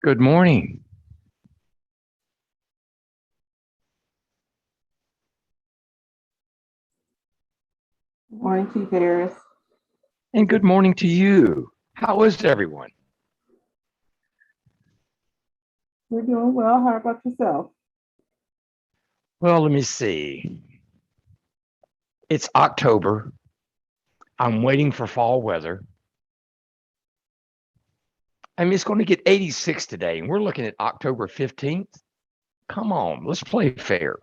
Good morning. Good morning, Chief Harris. And good morning to you. How is everyone? We're doing well. How about yourself? Well, let me see. It's October. I'm waiting for fall weather. I mean, it's going to get 86 today, and we're looking at October 15th. Come on, let's play fair.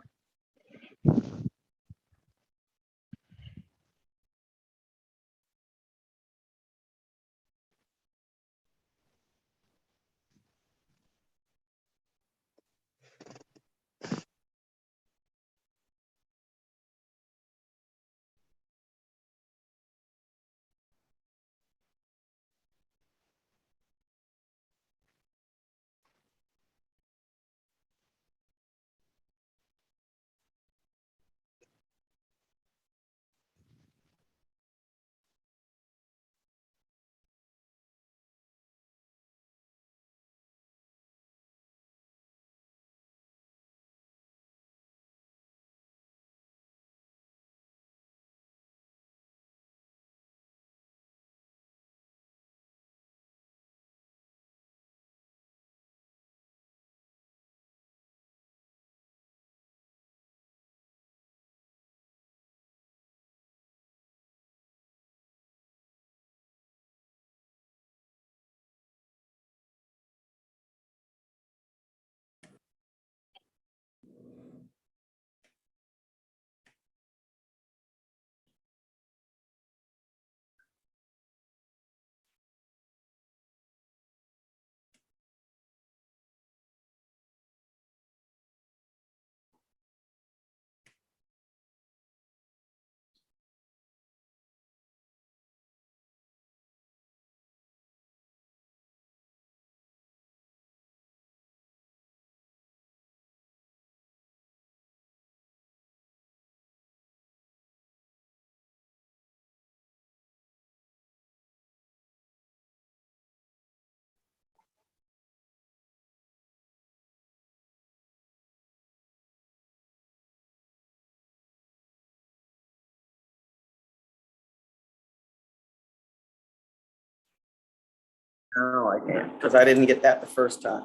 No, I can't, because I didn't get that the first time.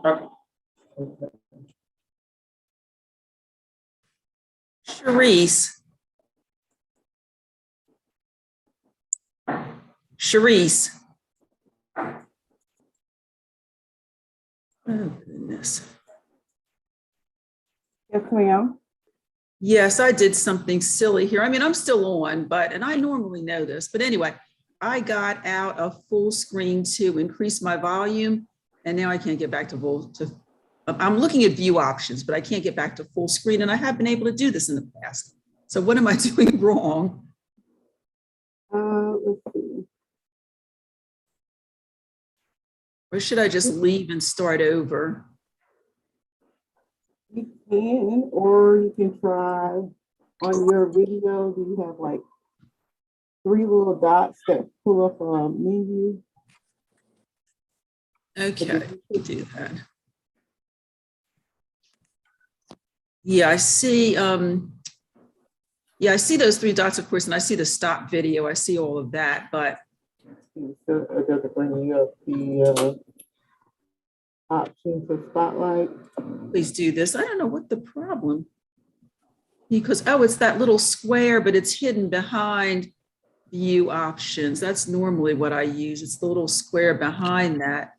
Sharice. Sharice. Oh, goodness. Yes, ma'am. Yes, I did something silly here. I mean, I'm still on, and I normally know this, but anyway, I got out of full screen to increase my volume, and now I can't get back to I'm looking at view options, but I can't get back to full screen, and I have been able to do this in the past. So what am I doing wrong? Let's see. Or should I just leave and start over? You can, or you can try on your video. Do you have like 3 little dots that pull up a menu? Okay, we'll do that. Yeah, I see. Yeah, I see those 3 dots, of course, and I see the stop video. I see all of that, but It doesn't bring you up the option for spotlight. please do this. I don't know what the problem, because, oh, it's that little square, but it's hidden behind view options. That's normally what I use. It's the little square behind that,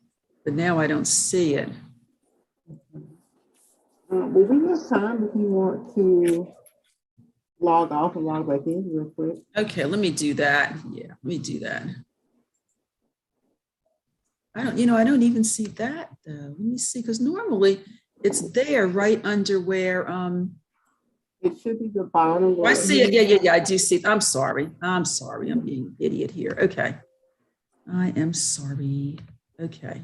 but now I don't see it. Well, we have time if you want to log off and log back in real quick. Okay, let me do that. Yeah, let me do that. I don't even see that though. Let me see, because normally it's there right under where, It should be the bottom. I see it. Yeah, I do see it. I'm sorry. I'm being an idiot here. Okay. I am sorry. Okay.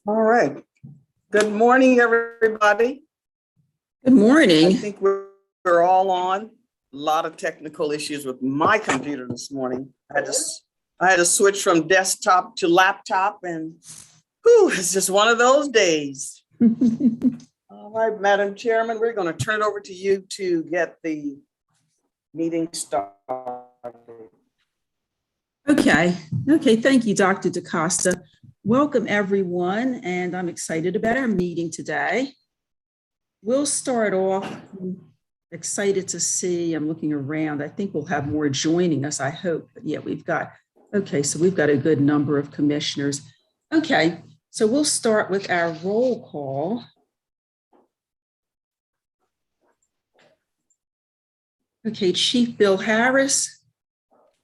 All right. Good morning, everybody. Good I morning. think we're all on. A lot of technical issues with my computer this morning. I had to switch from desktop to laptop, and whew, it's just one of those days. All right, Madam Chairman, we're going to turn it over to you to get the meeting started. Okay, thank you, Dr. DaCosta. Welcome, everyone, and I'm excited about our meeting today. We'll start off, I'm excited to see, I'm looking around, I think we'll have more joining us, I hope. But yeah, we've got a good number of commissioners. Okay, so we'll start with our roll call. Okay, Chief Bill Harris,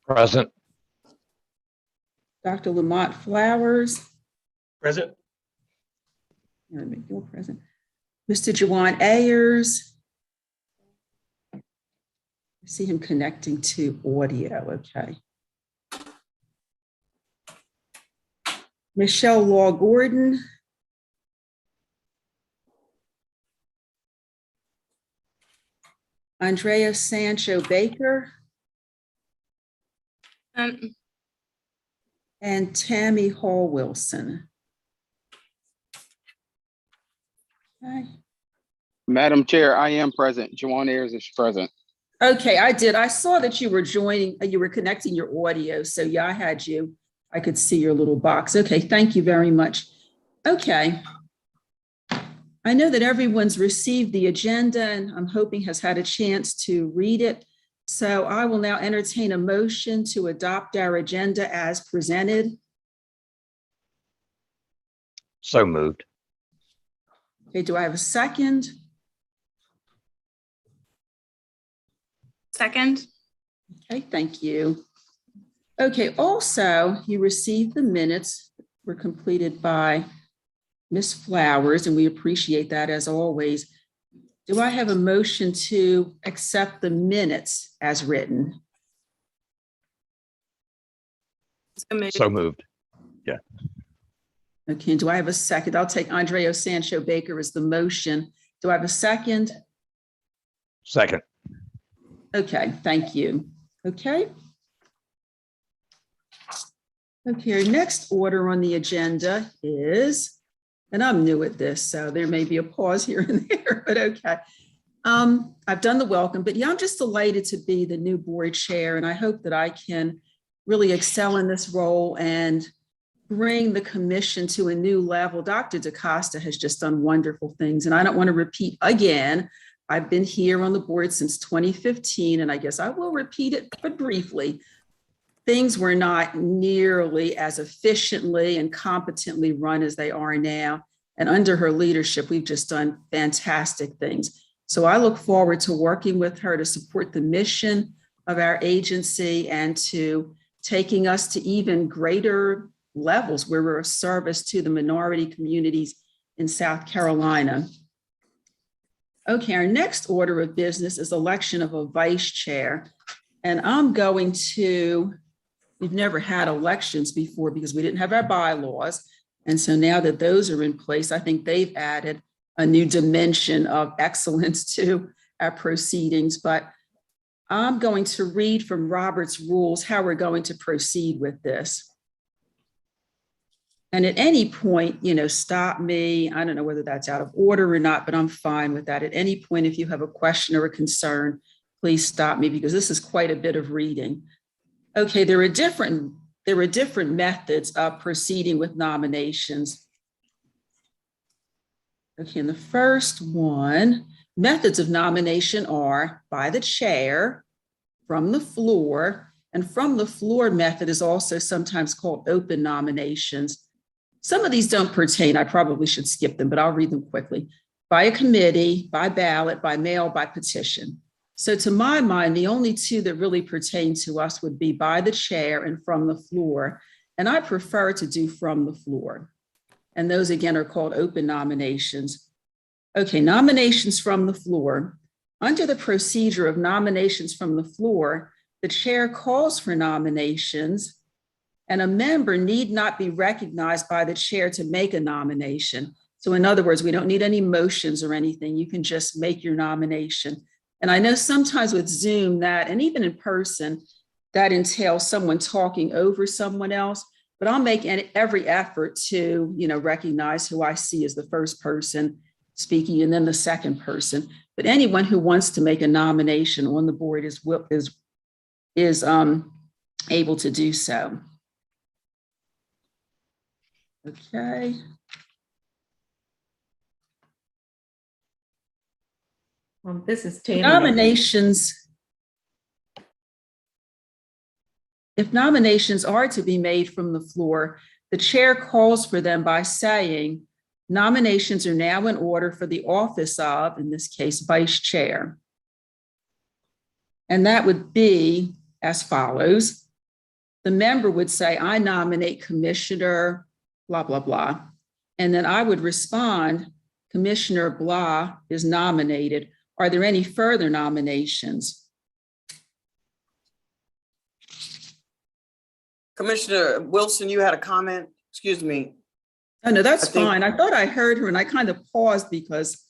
Present. Dr. Lamont Flowers. Present. Aaron McGill present. Mr. Juwan Ayers. I see him connecting to audio, okay. Michelle Law Gordon. Andrea Sancho Baker. And Tammy Hall Wilson. Okay. Madam Chair, I am present. Juwan Ayers is present. Okay, I did. I saw that you were joining, you were connecting your audio. So yeah, I had you. I could see your little box. Okay, thank you very much. Okay. I know that everyone's received the agenda and I'm hoping has had a chance to read it. So I will now entertain a motion to adopt our agenda as presented. So moved. Okay, do I have a second? Second. Okay, thank you. Okay, also, you received the minutes were completed by Ms. Flowers, and we appreciate that as always. Do I have a motion to accept the minutes as written? So moved. Okay, and do I have a second? I'll take Andrea Sancho Baker as the motion. Do I have a second? Second. Okay, thank you. Okay. Okay, our next order on the agenda is, and I'm new at this, so there may be a pause here and there, but okay. I've done the welcome, but yeah, I'm just delighted to be the new board chair, and I hope that I can really excel in this role and bring the commission to a new level. Dr. DaCosta has just done wonderful things, and I don't want to repeat again. I've been here on the board since 2015, and I guess I will repeat it, but briefly. Things were not nearly as efficiently and competently run as they are now. And under her leadership, we've just done fantastic things. So I look forward to working with her to support the mission of our agency and to taking us to even greater levels where we're a service to the minority communities in South Carolina. Okay, our next order of business is election of a vice chair. And I'm going to, we've never had elections before because we didn't have our bylaws. And so now that those are in place, I think they've added a new dimension of excellence to our proceedings. But I'm going to read from Robert's rules how we're going to proceed with this. And at any point, stop me. I don't know whether that's out of order or not, but I'm fine with that. At any point, if you have a question or a concern, please stop me because this is quite a bit of reading. Okay, there are different methods of proceeding with nominations. Okay, and the first one, methods of nomination are by the chair, from the floor, and from the floor method is also sometimes called open nominations. Some of these don't pertain, I probably should skip them, but I'll read them quickly. By a committee, by ballot, by mail, by petition. So to my mind, the only two that really pertain to us would be by the chair and from the floor. And I prefer to do from the floor. And those again are called open nominations. Okay, nominations from the floor. Under the procedure of nominations from the floor, the chair calls for nominations and a member need not be recognized by the chair to make a nomination. So in other words, we don't need any motions or anything. You can just make your nomination. And I know sometimes with Zoom that, and even in person, that entails someone talking over someone else, but I'll make every effort to, recognize who I see as the first person speaking and then the second person. But anyone who wants to make a nomination on the board is able to do so. Okay. This is Tammy. If nominations are to be made from the floor, the chair calls for them by saying, nominations are now in order for the office of, in this case, vice chair. And that would be as follows. The member would say, I nominate Commissioner blah, blah, blah. And then I would respond, Commissioner blah is nominated. Are there any further nominations? Commissioner Wilson, you had a comment? Excuse me. Oh, no, that's fine. I thought I heard her and I kind of paused because.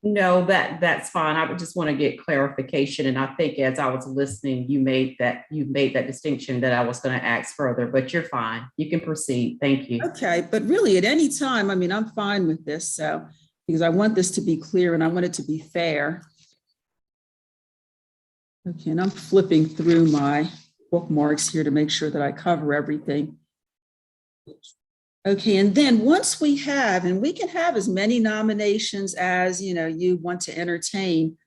No, that's fine. I would just want to get clarification. And I think as I was listening, you made that distinction that I was going to ask further, but you're fine. You can proceed. Thank you. Okay, but really at any time, I'm fine with this. So, because I want this to be clear and I want it to be fair. Okay, and I'm flipping through my bookmarks here to make sure that I cover everything. Okay, and then once we have, and we can have as many nominations as you want to entertain,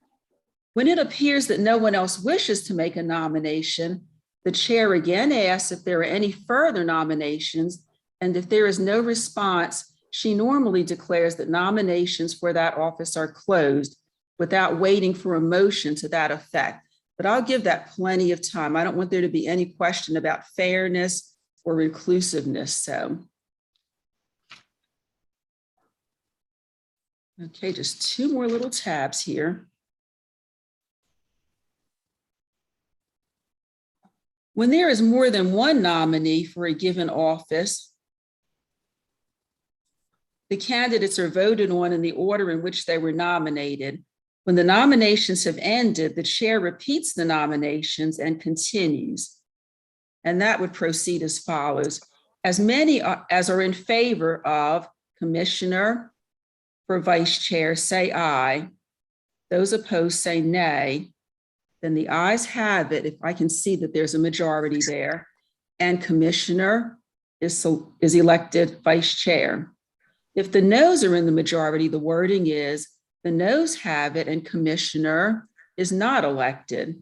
when it appears that no one else wishes to make a nomination, the chair again asks if there are any further nominations, and if there is no response, she normally declares that nominations for that office are closed without waiting for a motion to that effect. But I'll give that plenty of time. I don't want there to be any question about fairness or inclusiveness, so. Okay, just two more little tabs here. When there is more than one nominee for a given office, the candidates are voted on in the order in which they were nominated. When the nominations have ended, the chair repeats the nominations and continues. And that would proceed as follows. As many as are in favor of Commissioner for vice chair, say aye. Those opposed say nay. Then the ayes have it, if I can see that there's a majority there, and Commissioner is elected vice chair. If the noes are in the majority, the wording is, the noes have it and Commissioner is not elected.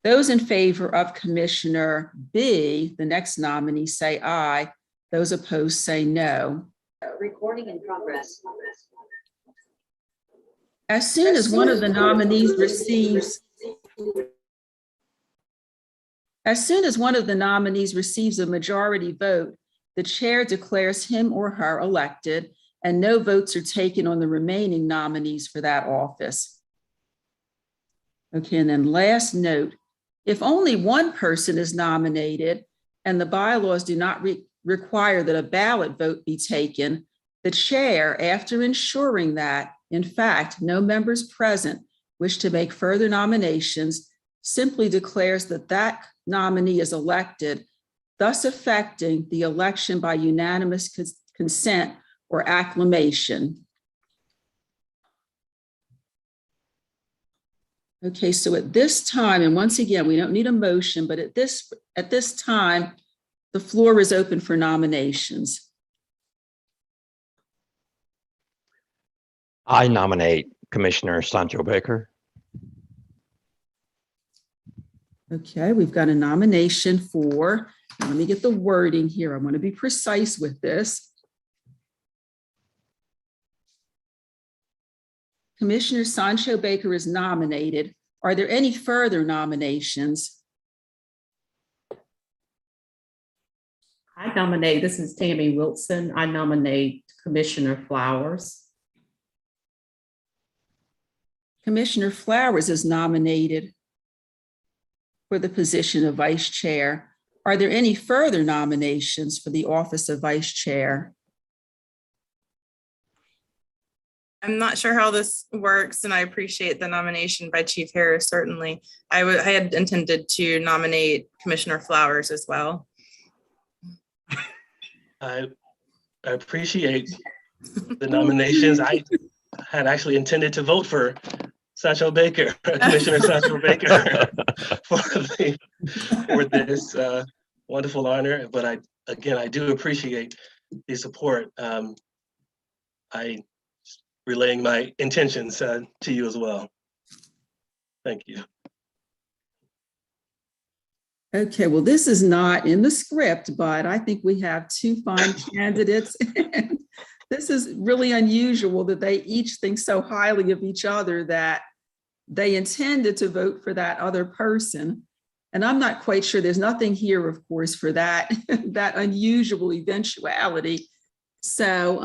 Those in favor of Commissioner B, the next nominee, say aye. Those opposed say no. Recording in progress. As soon as one of the nominees receives a majority vote, the chair declares him or her elected, and no votes are taken on the remaining nominees for that office. Okay, and then last note, if only one person is nominated and the bylaws do not require that a ballot vote be taken, the chair, after ensuring that, in fact, no members present wish to make further nominations, simply declares that that nominee is elected, thus affecting the election by unanimous consent or acclamation. Okay, so at this time, and once again, we don't need a motion, but at this time, the floor is open for nominations. I nominate Commissioner Sancho Baker. Okay, we've got a nomination for, let me get the wording here. I want to be precise with this. Commissioner Sancho Baker is nominated. Are there any further nominations? I nominate, this is Tammy Wilson. I nominate Commissioner Flowers. Commissioner Flowers is nominated. for the position of vice chair. Are there any further nominations for the office of vice chair? I'm not sure how this works, and I appreciate the nomination by Chief Harris, certainly. I had intended to nominate Commissioner Flowers as well. I appreciate the nominations. I had actually intended to vote for Satchel Baker, Commissioner Satchel Baker, for this wonderful honor. But I do appreciate the support. I relaying my intentions to you as well. Thank you. Okay, well, this is not in the script, but I think we have two fine candidates. And this is really unusual that they each think so highly of each other that they intended to vote for that other person. And I'm not quite sure, there's nothing here, of course, for that, that unusual eventuality. So,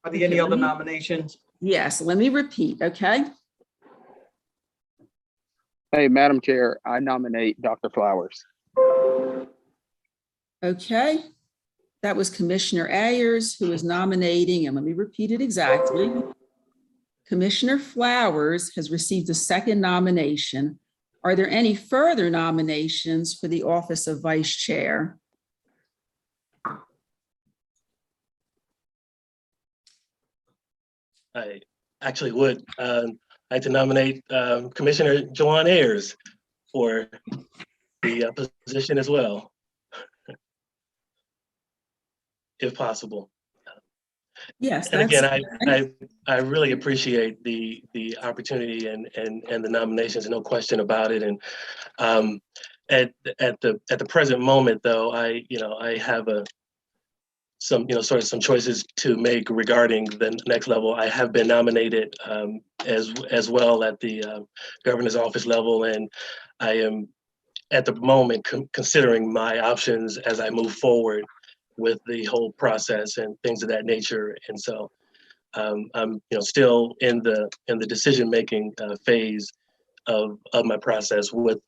Are there any other nominations? yes, let me repeat, okay? Hey, Madam Chair, I nominate Dr. Flowers. Okay, that was Commissioner Ayers who is nominating, and let me repeat it exactly. Commissioner Flowers has received a second nomination. Are there any further nominations for the office of vice chair? I actually would like to nominate Commissioner Joanne Ayers for the position as well, if possible. Yes. And again, I really appreciate the opportunity and the nominations, no question about it. And at the present moment, though, I have some choices to make regarding the next level. I have been nominated as well at the governor's office level, and I am at the moment considering my options as I move forward with the whole process and things of that nature. And so I'm still in the decision-making phase of my process with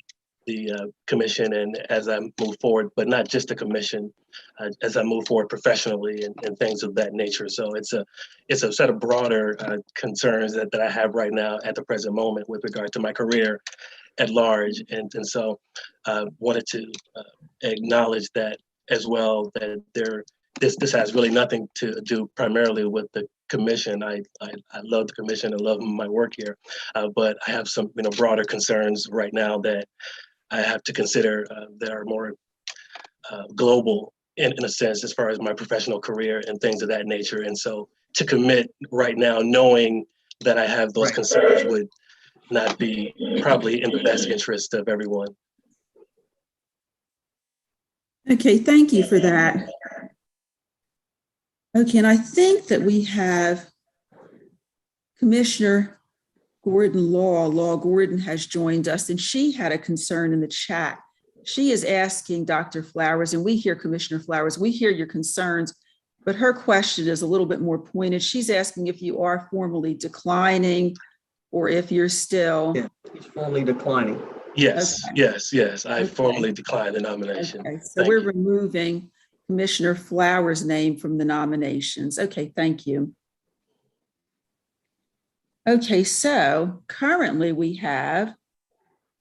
the commission, and as I move forward, but not just the commission, as I move forward professionally and things of that nature. So it's a set of broader concerns that I have right now at the present moment with regard to my career at large. And so wanted to acknowledge that as well, that this has really nothing to do primarily with the commission. I love the commission and love my work here, but I have some broader concerns right now that I have to consider that are more global in a sense, as far as my professional career and things of that nature. And so to commit right now, knowing that I have those concerns, would not be probably in the best interest of everyone. Okay, thank you for that. Okay, and I think that we have Commissioner Gordon Law Gordon has joined us, and she had a concern in the chat. She is asking Dr. Flowers, and we hear Commissioner Flowers, we hear your concerns, but her question is a little bit more pointed. She's asking if you are formally declining or if you're still. Yeah, he's formally declining. Yes, okay. yes. I formally declined the nomination. Okay, so we're removing Commissioner Flowers' name from the nominations. Okay, thank you. Okay, so currently we have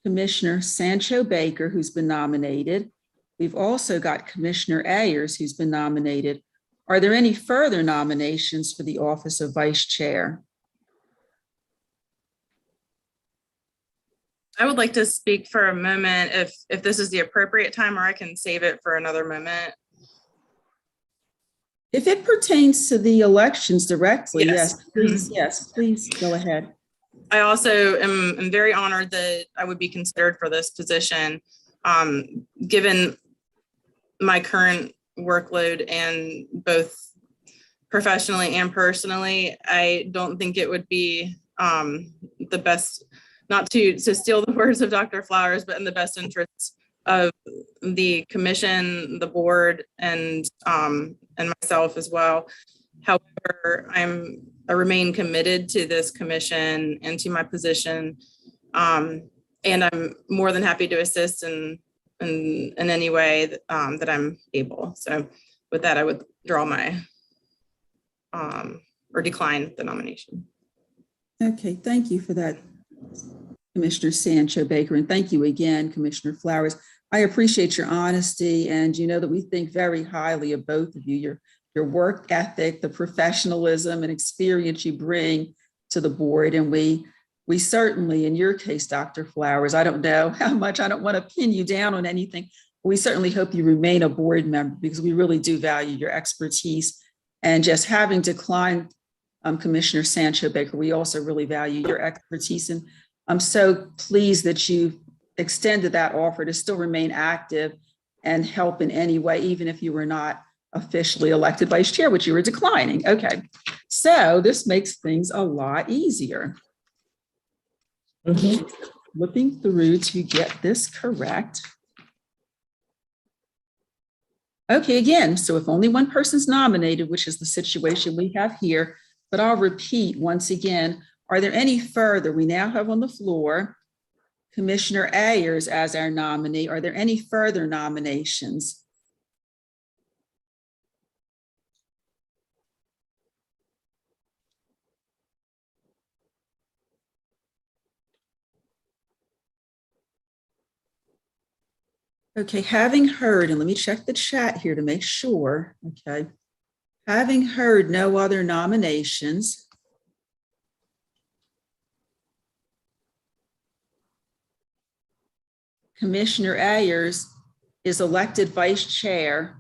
Commissioner Sancho Baker, who's been nominated. We've also got Commissioner Ayers, who's been nominated. Are there any further nominations for the office of vice chair? I would like to speak for a moment if this is the appropriate time, or I can save it for another moment. If it pertains to the elections directly, Yes. yes, please, yes, please go ahead. I also am very honored that I would be considered for this position. Given my current workload and both professionally and personally, I don't think it would be the best, not to steal the words of Dr. Flowers, but in the best interests of the commission, the board, and myself as well, However, I remain committed to this commission and to my position. And I'm more than happy to assist in any way that I'm able. So with that, I would draw my or decline the nomination. Okay, thank you for that, Commissioner Sancho Baker, and thank you again, Commissioner Flowers. I appreciate your honesty, and you know that we think very highly of both of you, your work ethic, the professionalism and experience you bring to the board. And we certainly, in your case, Dr. Flowers, I don't know how much, I don't want to pin you down on anything. We certainly hope you remain a board member because we really do value your expertise. And just having declined Commissioner Sancho Baker, we also really value your expertise. And I'm so pleased that you extended that offer to still remain active and help in any way, even if you were not officially elected vice chair, which you were declining. Okay, so this makes things a lot easier. Flipping through to get this correct. Okay, again, so if only one person's nominated, which is the situation we have here, but I'll repeat once again, are there any further? We now have on the floor Commissioner Ayers as our nominee. Are there any further nominations? Okay, having heard, and let me check the chat here to make sure, okay. Having heard no other nominations, Commissioner Ayers is elected vice chair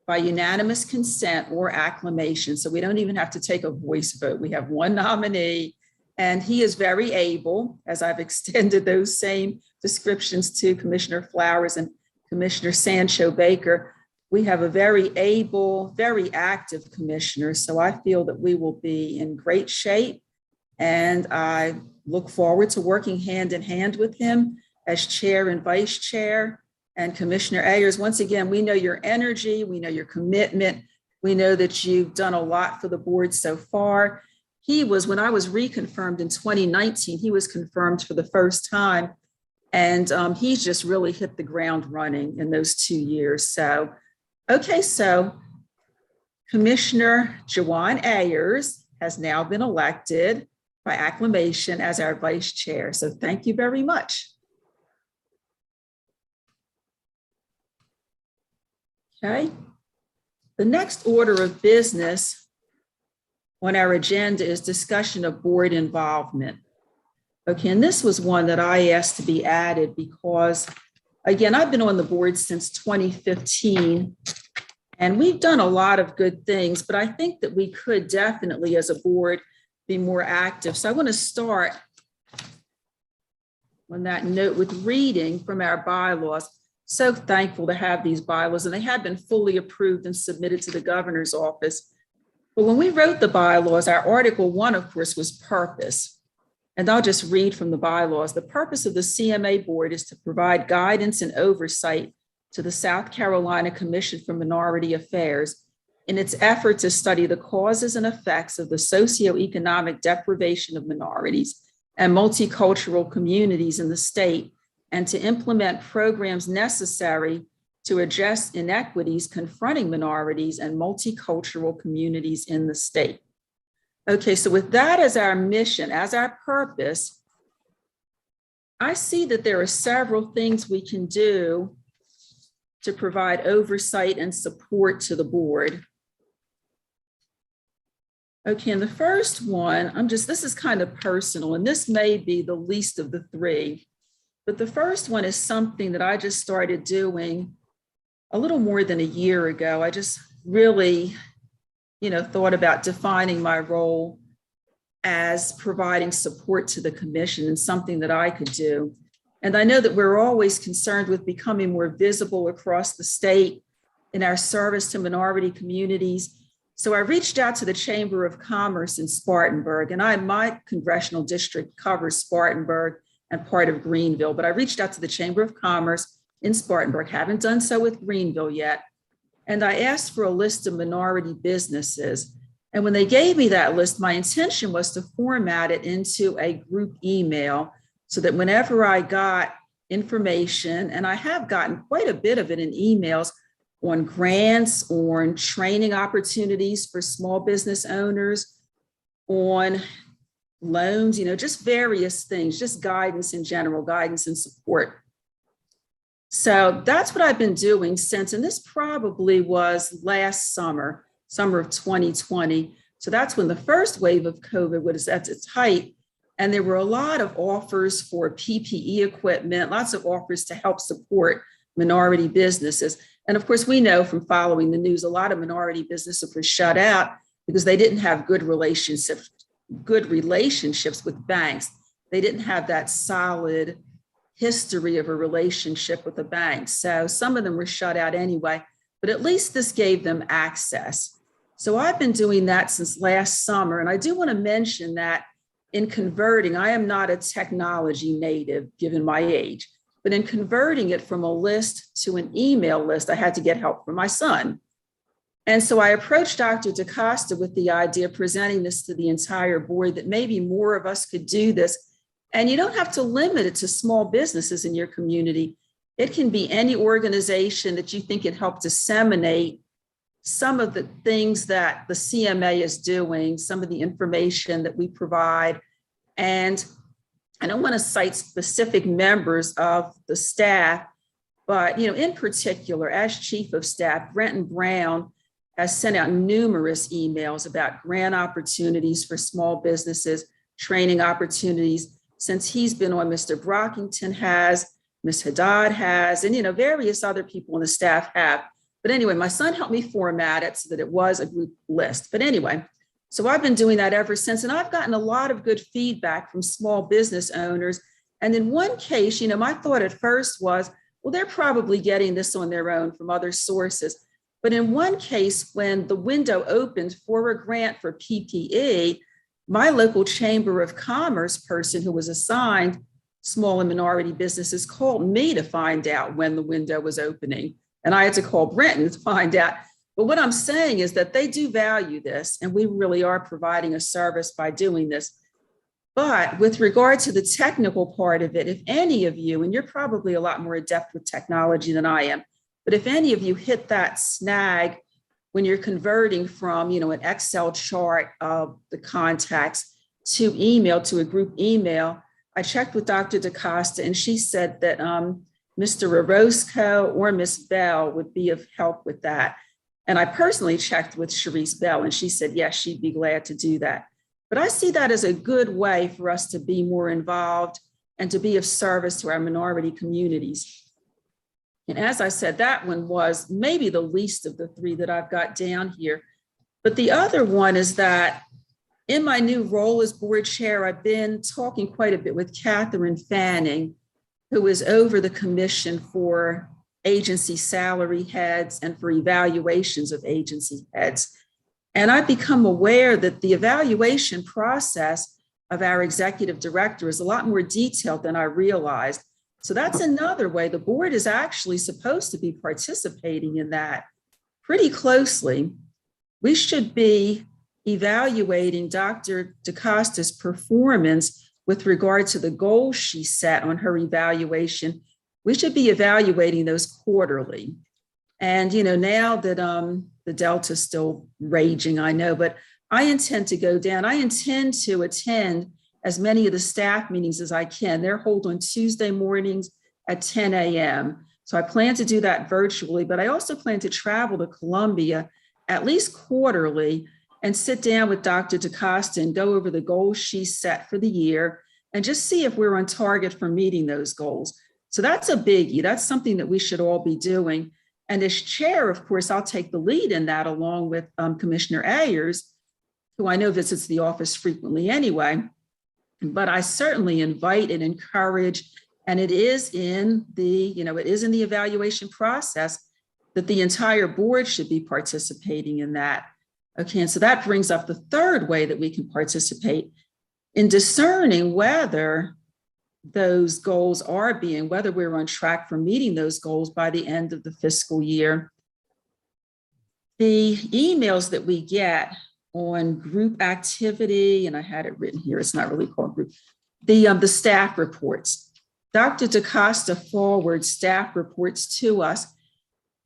by unanimous consent or acclamation. So we don't even have to take a voice vote. We have one nominee, and he is very able, as I've extended those same descriptions to Commissioner Flowers and Commissioner Sancho Baker. We have a very able, very active commissioner. So I feel that we will be in great shape. And I look forward to working hand in hand with him as chair and vice chair. And Commissioner Ayers, once again, we know your energy, we know your commitment. We know that you've done a lot for the board so far. He was, when I was reconfirmed in 2019, he was confirmed for the first time. And he's just really hit the ground running in those 2 years. So, okay, so Commissioner Jawan Ayers has now been elected by acclamation as our vice chair. So thank you very much. Okay, the next order of business on our agenda is discussion of board involvement. Okay, and this was one that I asked to be added because, again, I've been on the board since 2015, and we've done a lot of good things, but I think that we could definitely, as a board, be more active. So I want to start on that note with reading from our bylaws. So thankful to have these bylaws, and they have been fully approved and submitted to the governor's office. But when we wrote the bylaws, our Article 1, of course, was purpose. And I'll just read from the bylaws. The purpose of the CMA Board is to provide guidance and oversight to the South Carolina Commission for Minority Affairs in its effort to study the causes and effects of the socioeconomic deprivation of minorities and multicultural communities in the state, and to implement programs necessary to address inequities confronting minorities and multicultural communities in the state. Okay, so with that as our mission, as our purpose, I see that there are several things we can do to provide oversight and support to the board. Okay, and the first one, this is kind of personal, and this may be the least of the three, but the first one is something that I just started doing a little more than a year ago. I just really thought about defining my role as providing support to the commission and something that I could do. And I know that we're always concerned with becoming more visible across the state in our service to minority communities. So I reached out to the Chamber of Commerce in Spartanburg, and my congressional district covers Spartanburg and part of Greenville, but I reached out to the Chamber of Commerce in Spartanburg, haven't done so with Greenville yet. And I asked for a list of minority businesses. And when they gave me that list, my intention was to format it into a group email so that whenever I got information, and I have gotten quite a bit of it in emails on grants, on training opportunities for small business owners, on loans, just various things, just guidance in general, guidance and support. So that's what I've been doing since, and this probably was last summer of 2020. So that's when the first wave of COVID was at its height. And there were a lot of offers for PPE equipment, lots of offers to help support minority businesses. And of course, we know from following the news, a lot of minority businesses were shut out because they didn't have good relationships with banks. They didn't have that solid history of a relationship with a bank. So some of them were shut out anyway, but at least this gave them access. So I've been doing that since last summer. And I do want to mention that in converting, I am not a technology native given my age, but in converting it from a list to an email list, I had to get help from my son. And so I approached Dr. DaCosta with the idea of presenting this to the entire board, that maybe more of us could do this. And you don't have to limit it to small businesses in your community. It can be any organization that you think can help disseminate some of the things that the CMA is doing, some of the information that we provide. And I don't want to cite specific members of the staff, but in particular, as chief of staff, Brenton Brown has sent out numerous emails about grant opportunities for small businesses, training opportunities. Since he's been on, Mr. Brockington has, Ms. Haddad has, and various other people on the staff have. But anyway, my son helped me format it so that it was a group list. But anyway, so I've been doing that ever since. And I've gotten a lot of good feedback from small business owners. And in one case, my thought at first was, well, they're probably getting this on their own from other sources. But in one case, when the window opened for a grant for PPE, my local Chamber of Commerce person who was assigned small and minority businesses called me to find out when the window was opening. And I had to call Brenton to find out. But what I'm saying is that they do value this, and we really are providing a service by doing this. But with regard to the technical part of it, if any of you, and you're probably a lot more adept with technology than I am, but if any of you hit that snag when you're converting from, an Excel chart of the contacts to email, to a group email, I checked with Dr. DaCosta, and she said that Mr. Orozco or Miss Bell would be of help with that. And I personally checked with Sharice Bell, and she said, yes, she'd be glad to do that. But I see that as a good way for us to be more involved and to be of service to our minority communities. And as I said, that one was maybe the least of the three that I've got down here. But the other one is that in my new role as board chair, I've been talking quite a bit with Catherine Fanning, who is over the commission for agency salary heads and for evaluations of agency heads. And I've become aware that the evaluation process of our executive director is a lot more detailed than I realized. So that's another way the board is actually supposed to be participating in that pretty closely. We should be evaluating Dr. DaCosta's performance with regard to the goals she set on her evaluation. We should be evaluating those quarterly. And, now that the Delta is still raging, I know, but I intend to go down. I intend to attend as many of the staff meetings as I can. They're held on Tuesday mornings at 10 a.m. So I plan to do that virtually, but I also plan to travel to Columbia at least quarterly and sit down with Dr. DaCosta and go over the goals she set for the year and just see if we're on target for meeting those goals. So that's a biggie. That's something that we should all be doing. And as chair, of course, I'll take the lead in that along with Commissioner Ayers, who I know visits the office frequently anyway. But I certainly invite and encourage, and it is in the evaluation process that the entire board should be participating in that. Okay, and so that brings up the third way that we can participate in discerning whether those goals are whether we're on track for meeting those goals by the end of the fiscal year. The emails that we get on group activity, and I had it written here, it's not really called group, the staff reports. Dr. DaCosta forwards staff reports to us.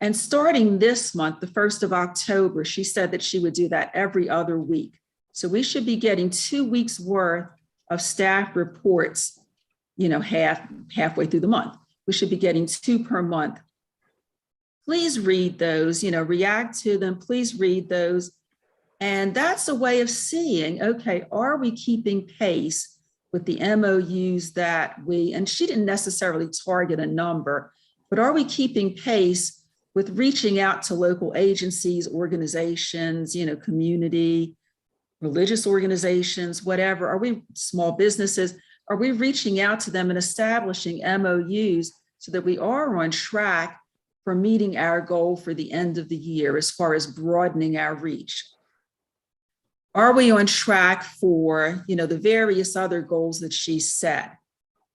And starting this month, the 1st of October, she said that she would do that every other week. So we should be getting 2 weeks worth of staff reports, you know, halfway through the month. We should be getting 2 per month. Please read those, you know, react to them, please read those. And that's a way of seeing, okay, are we keeping pace with the MOUs that and she didn't necessarily target a number, but are we keeping pace with reaching out to local agencies, organizations, you know, community, religious organizations, whatever, are we small businesses, are we reaching out to them and establishing MOUs so that we are on track for meeting our goal for the end of the year as far as broadening our reach? Are we on track for, you know, the various other goals that she set?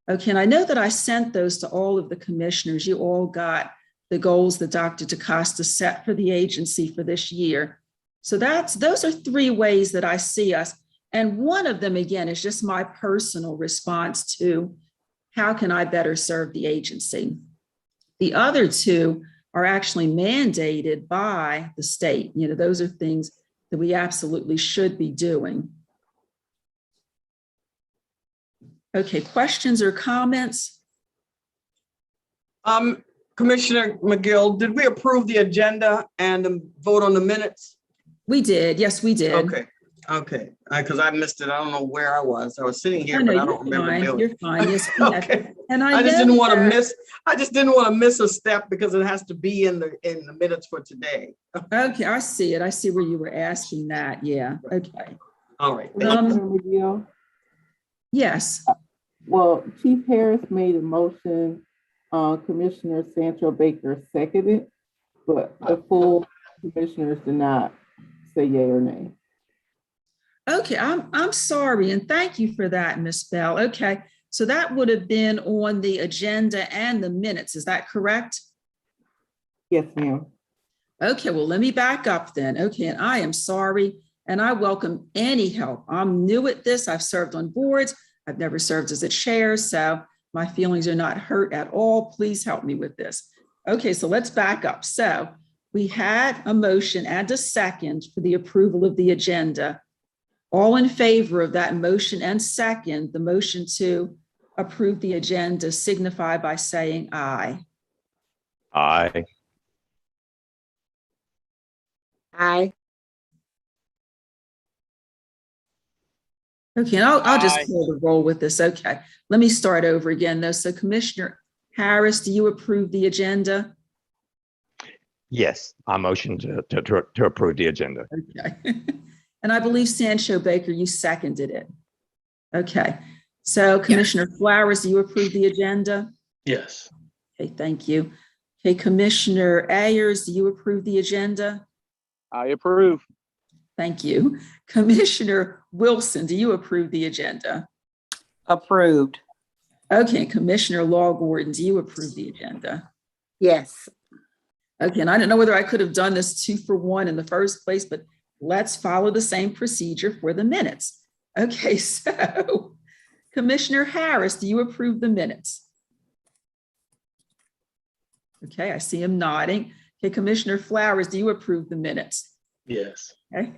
Okay, and I know that I sent those to all of the commissioners. You all got the goals that Dr. DaCosta set for the agency for this year. So those are 3 ways that I see us. And one of them, again, is just my personal response to how can I better serve the agency? The other 2 are actually mandated by the state. You know, those are things that we absolutely should be doing. Okay, questions or comments? Commissioner McGill, did we approve the agenda and vote on the minutes? We did, yes, we did. Okay, because I missed it. I don't know where I was. I was sitting here, but I don't remember doing it. You're fine, yes. Okay. And I just didn't want to miss. I just didn't want to miss a step because it has to be in the minutes for today. Okay, I see it. I see where you were asking that. Yeah. Okay. All right. McGill? Yes. Well, Chief Harris made a motion, Commissioner Sancho Baker seconded, but the full commissioners did not say yay or nay. Okay, I'm sorry, and thank you for that, Ms. Bell. Okay, so that would have been on the agenda and the minutes, is that correct? Yes, ma'am. Okay, well, let me back up then. Okay, and I am sorry, and I welcome any help. I'm new at this. I've served on boards. I've never served as a chair, so my feelings are not hurt at all. Please help me with this. Okay, so let's back up. So we had a motion and a second for the approval of the agenda. All in favor of that motion and second, the motion to approve the agenda, signify by saying aye. Aye. Aye. Okay, and I'll just call the roll with this. Okay, let me start over again though. So Commissioner Harris, do you approve the agenda? Yes, I motion to approve the agenda. Okay. And I believe Sancho Baker, you seconded it. Okay, so Commissioner Flowers, do you approve the agenda? Yes. Okay, thank you. Okay, Commissioner Ayers, do you approve the agenda? I approve. Thank you. Commissioner Wilson, do you approve the agenda? Approved. Okay, Commissioner Law Gordon, do you approve the agenda? Yes. Okay, and I don't know whether I could have done this 2 for 1 in the first place, but let's follow the same procedure for the minutes. Okay, so Commissioner Harris, do you approve the minutes? Okay, I see him nodding. Okay, Commissioner Flowers, do you approve the minutes? Yes. Okay,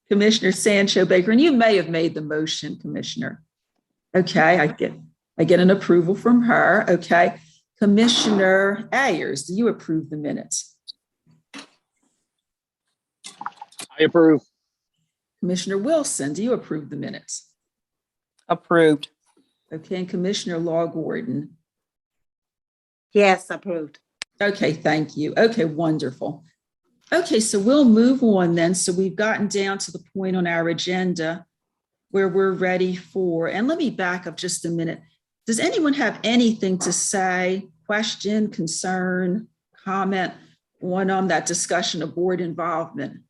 Commissioner Sancho Baker, and you may have made the motion, Commissioner. Okay, I get an approval from her. Okay, Commissioner Ayers, do you approve the minutes? I approve. Commissioner Wilson, do you approve the minutes? Approved. Okay, and Commissioner Law Gordon? Yes, approved. Okay, thank you. Okay, wonderful. Okay, so we'll move on then. So we've gotten down to the point on our agenda where we're ready for, and let me back up just a minute. Does anyone have anything to say, question, concern, comment on that discussion of board involvement?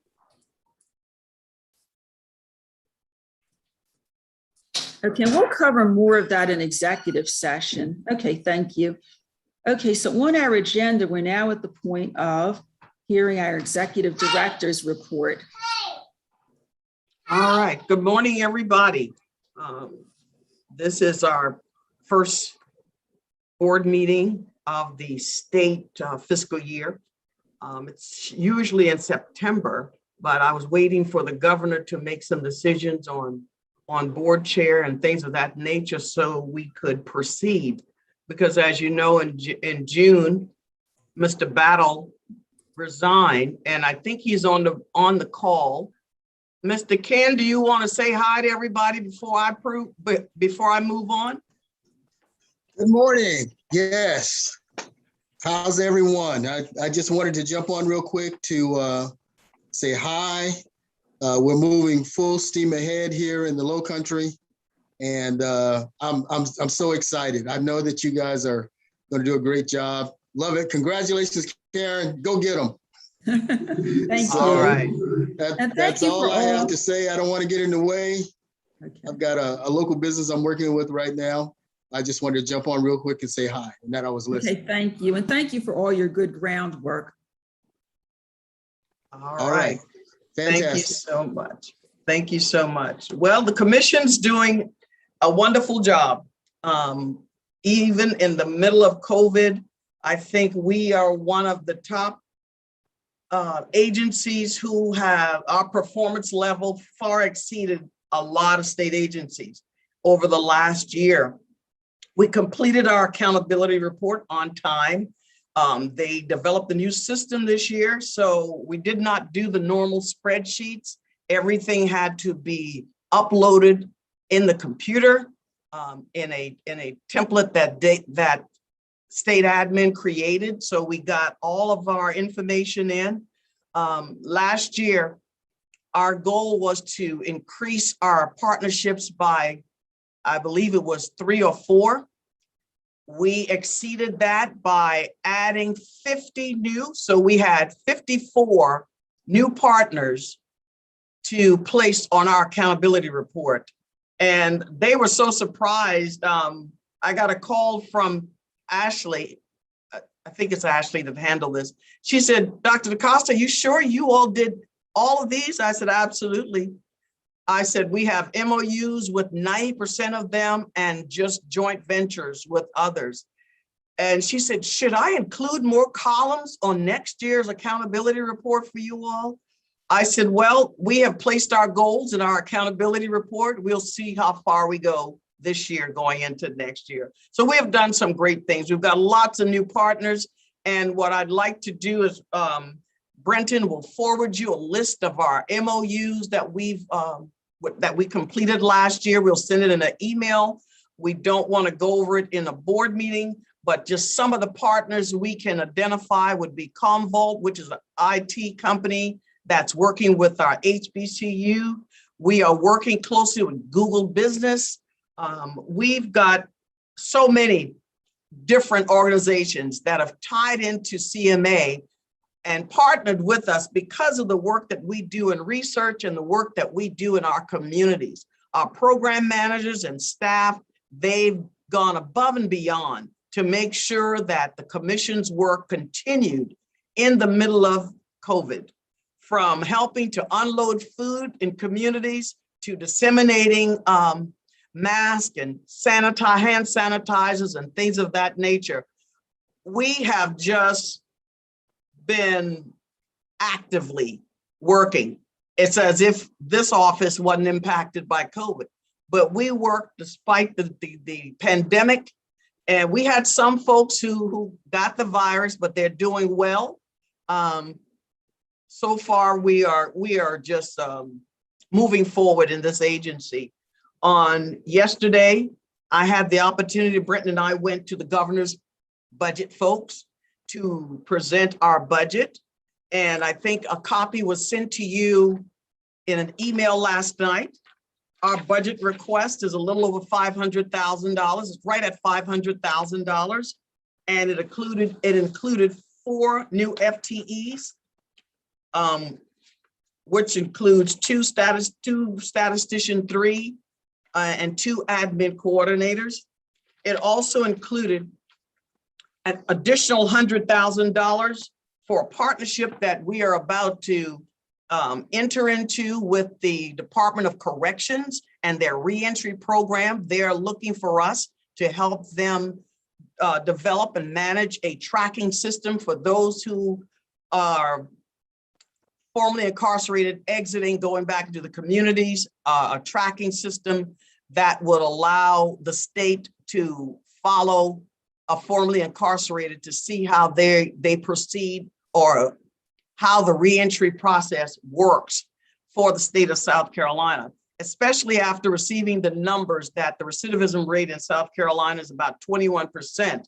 Okay, we'll cover more of that in executive session. Okay, thank you. Okay, so on our agenda, we're now at the point of hearing our executive director's report. All right, good morning, everybody. This is our first board meeting of the state fiscal year. It's usually in September, but I was waiting for the governor to make some decisions on board chair and things of that nature so we could proceed. Because as you know, in June, Mr. Battle resigned, and I think he's on the call. Mr. Ken, do you want to say hi to everybody before I move on? Good morning. Yes. How's everyone? I just wanted to jump on real quick to say hi. We're moving full steam ahead here in the Low Country, and I'm so excited. I know that you guys are going to do a great job. Love it. Congratulations, Karen. Go get them. Thank So, you. All right. That's all I have to say. I don't want to get in the way. Okay. I've got a local business I'm working with right now. I just wanted to jump on real quick and say hi, and that I was listening. Okay, thank you. And thank you for all your good groundwork. All right. Fantastic. Thank you so much. Thank you so much. Well, the commission's doing a wonderful job. Even in the middle of COVID, I think we are one of the top agencies who have our performance level far exceeded a lot of state agencies over the last year. We completed our accountability report on time. They developed a new system this year, so we did not do the normal spreadsheets. Everything had to be uploaded in the computer in a template that state admin created. So we got all of our information in. Last year, our goal was to increase our partnerships by, I believe it was 3 or 4. We exceeded that by adding 50 new. So we had 54 new partners to place on our accountability report. And they were so surprised. I got a call from Ashley. I think it's Ashley that handled this. She said, Dr. DaCosta, you sure you all did all of these? I said, absolutely. I said, we have MOUs with 90% of them and just joint ventures with others. And she said, should I include more columns on next year's accountability report for you all? I said, well, we have placed our goals in our accountability report. We'll see how far we go this year going into next year. So we have done some great things. We've got lots of new partners. And what I'd like to do is Brenton will forward you a list of our MOUs that we completed last year. We'll send it in an email. We don't want to go over it in a board meeting, but just some of the partners we can identify would be Commvault, which is an IT company that's working with our HBCU. We are working closely with Google Business. We've got so many different organizations that have tied into CMA and partnered with us because of the work that we do in research and the work that we do in our communities. Our program managers and staff, they've gone above and beyond to make sure that the commission's work continued in the middle of COVID, from helping to unload food in communities to disseminating masks and hand sanitizers and things of that nature. We have just been actively working. It's as if this office wasn't impacted by COVID, but we worked despite the pandemic. And we had some folks who got the virus, but they're doing well. So far, we are just moving forward in this agency. On yesterday, I had the opportunity, Brenton and I went to the governor's budget folks to present our budget. And I think a copy was sent to you in an email last night. Our budget request is a little over $500,000. It's right at $500,000. And it included 4 new FTEs, which includes 2 statistician 3 and 2 admin coordinators. It also included an additional $100,000 for a partnership that we are about to enter into with the Department of Corrections and their reentry program. They're looking for us to help them develop and manage a tracking system for those who are formerly incarcerated, exiting, going back into the communities, a tracking system that would allow the state to follow a formerly incarcerated to see how they proceed or how the reentry process works for the state of South Carolina, especially after receiving the numbers that the recidivism rate in South Carolina is about 21%.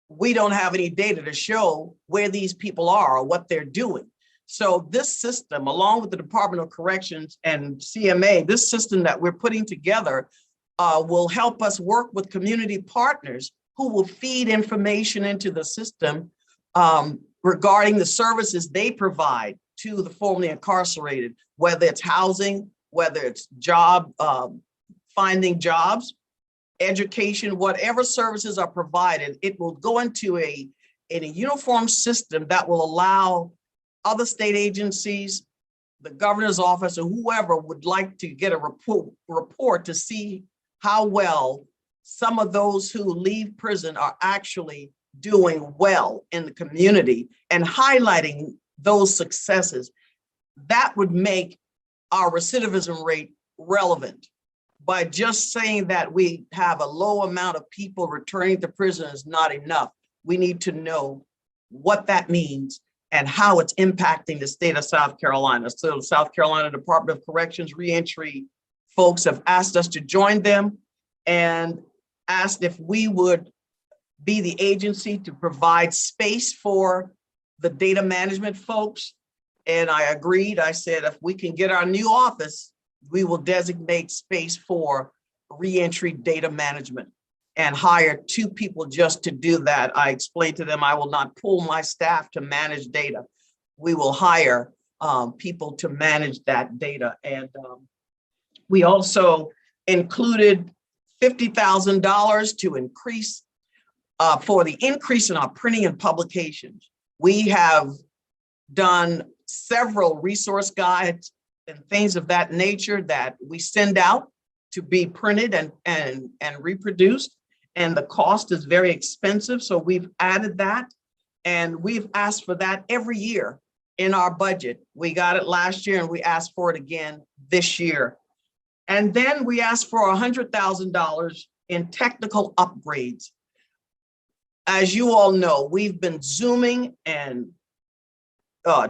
We don't have any data to show where these people are or what they're doing. So this system, along with the Department of Corrections and CMA, this system that we're putting together will help us work with community partners who will feed information into the system regarding the services they provide to the formerly incarcerated, whether it's housing, whether it's job, finding jobs, education, whatever services are provided, it will go into a uniform system that will allow other state agencies, the governor's office, or whoever would like to get a report to see how well some of those who leave prison are actually doing well in the community and highlighting those successes. That would make our recidivism rate relevant. By just saying that we have a low amount of people returning to prison is not enough. We need to know what that means and how it's impacting the state of South Carolina. So South Carolina Department of Corrections reentry folks have asked us to join them and asked if we would be the agency to provide space for the data management folks. And I agreed. I said, if we can get our new office, we will designate space for reentry data management and hire 2 people just to do that. I explained to them, I will not pull my staff to manage data. We will hire people to manage that data. And we also included $50,000 to increase for the increase in our printing and publications. We have done several resource guides and things of that nature that we send out to be printed and reproduced. And the cost is very expensive. So we've added that, and we've asked for that every year in our budget. We got it last year and we asked for it again this year. And then we asked for $100,000 in technical upgrades. As you all know, we've been Zooming and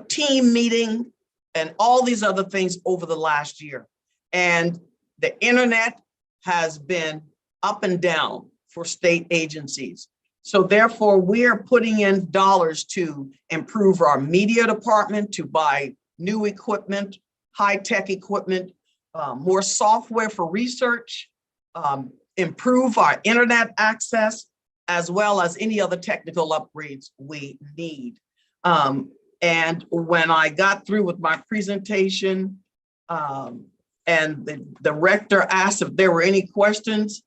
team meeting and all these other things over the last year. And the internet has been up and down for state agencies. So therefore, we're putting in dollars to improve our media department, to buy new equipment, high-tech equipment, more software for research, improve our internet access, as well as any other technical upgrades we need. And when I got through with my presentation, and the rector asked if there were any questions,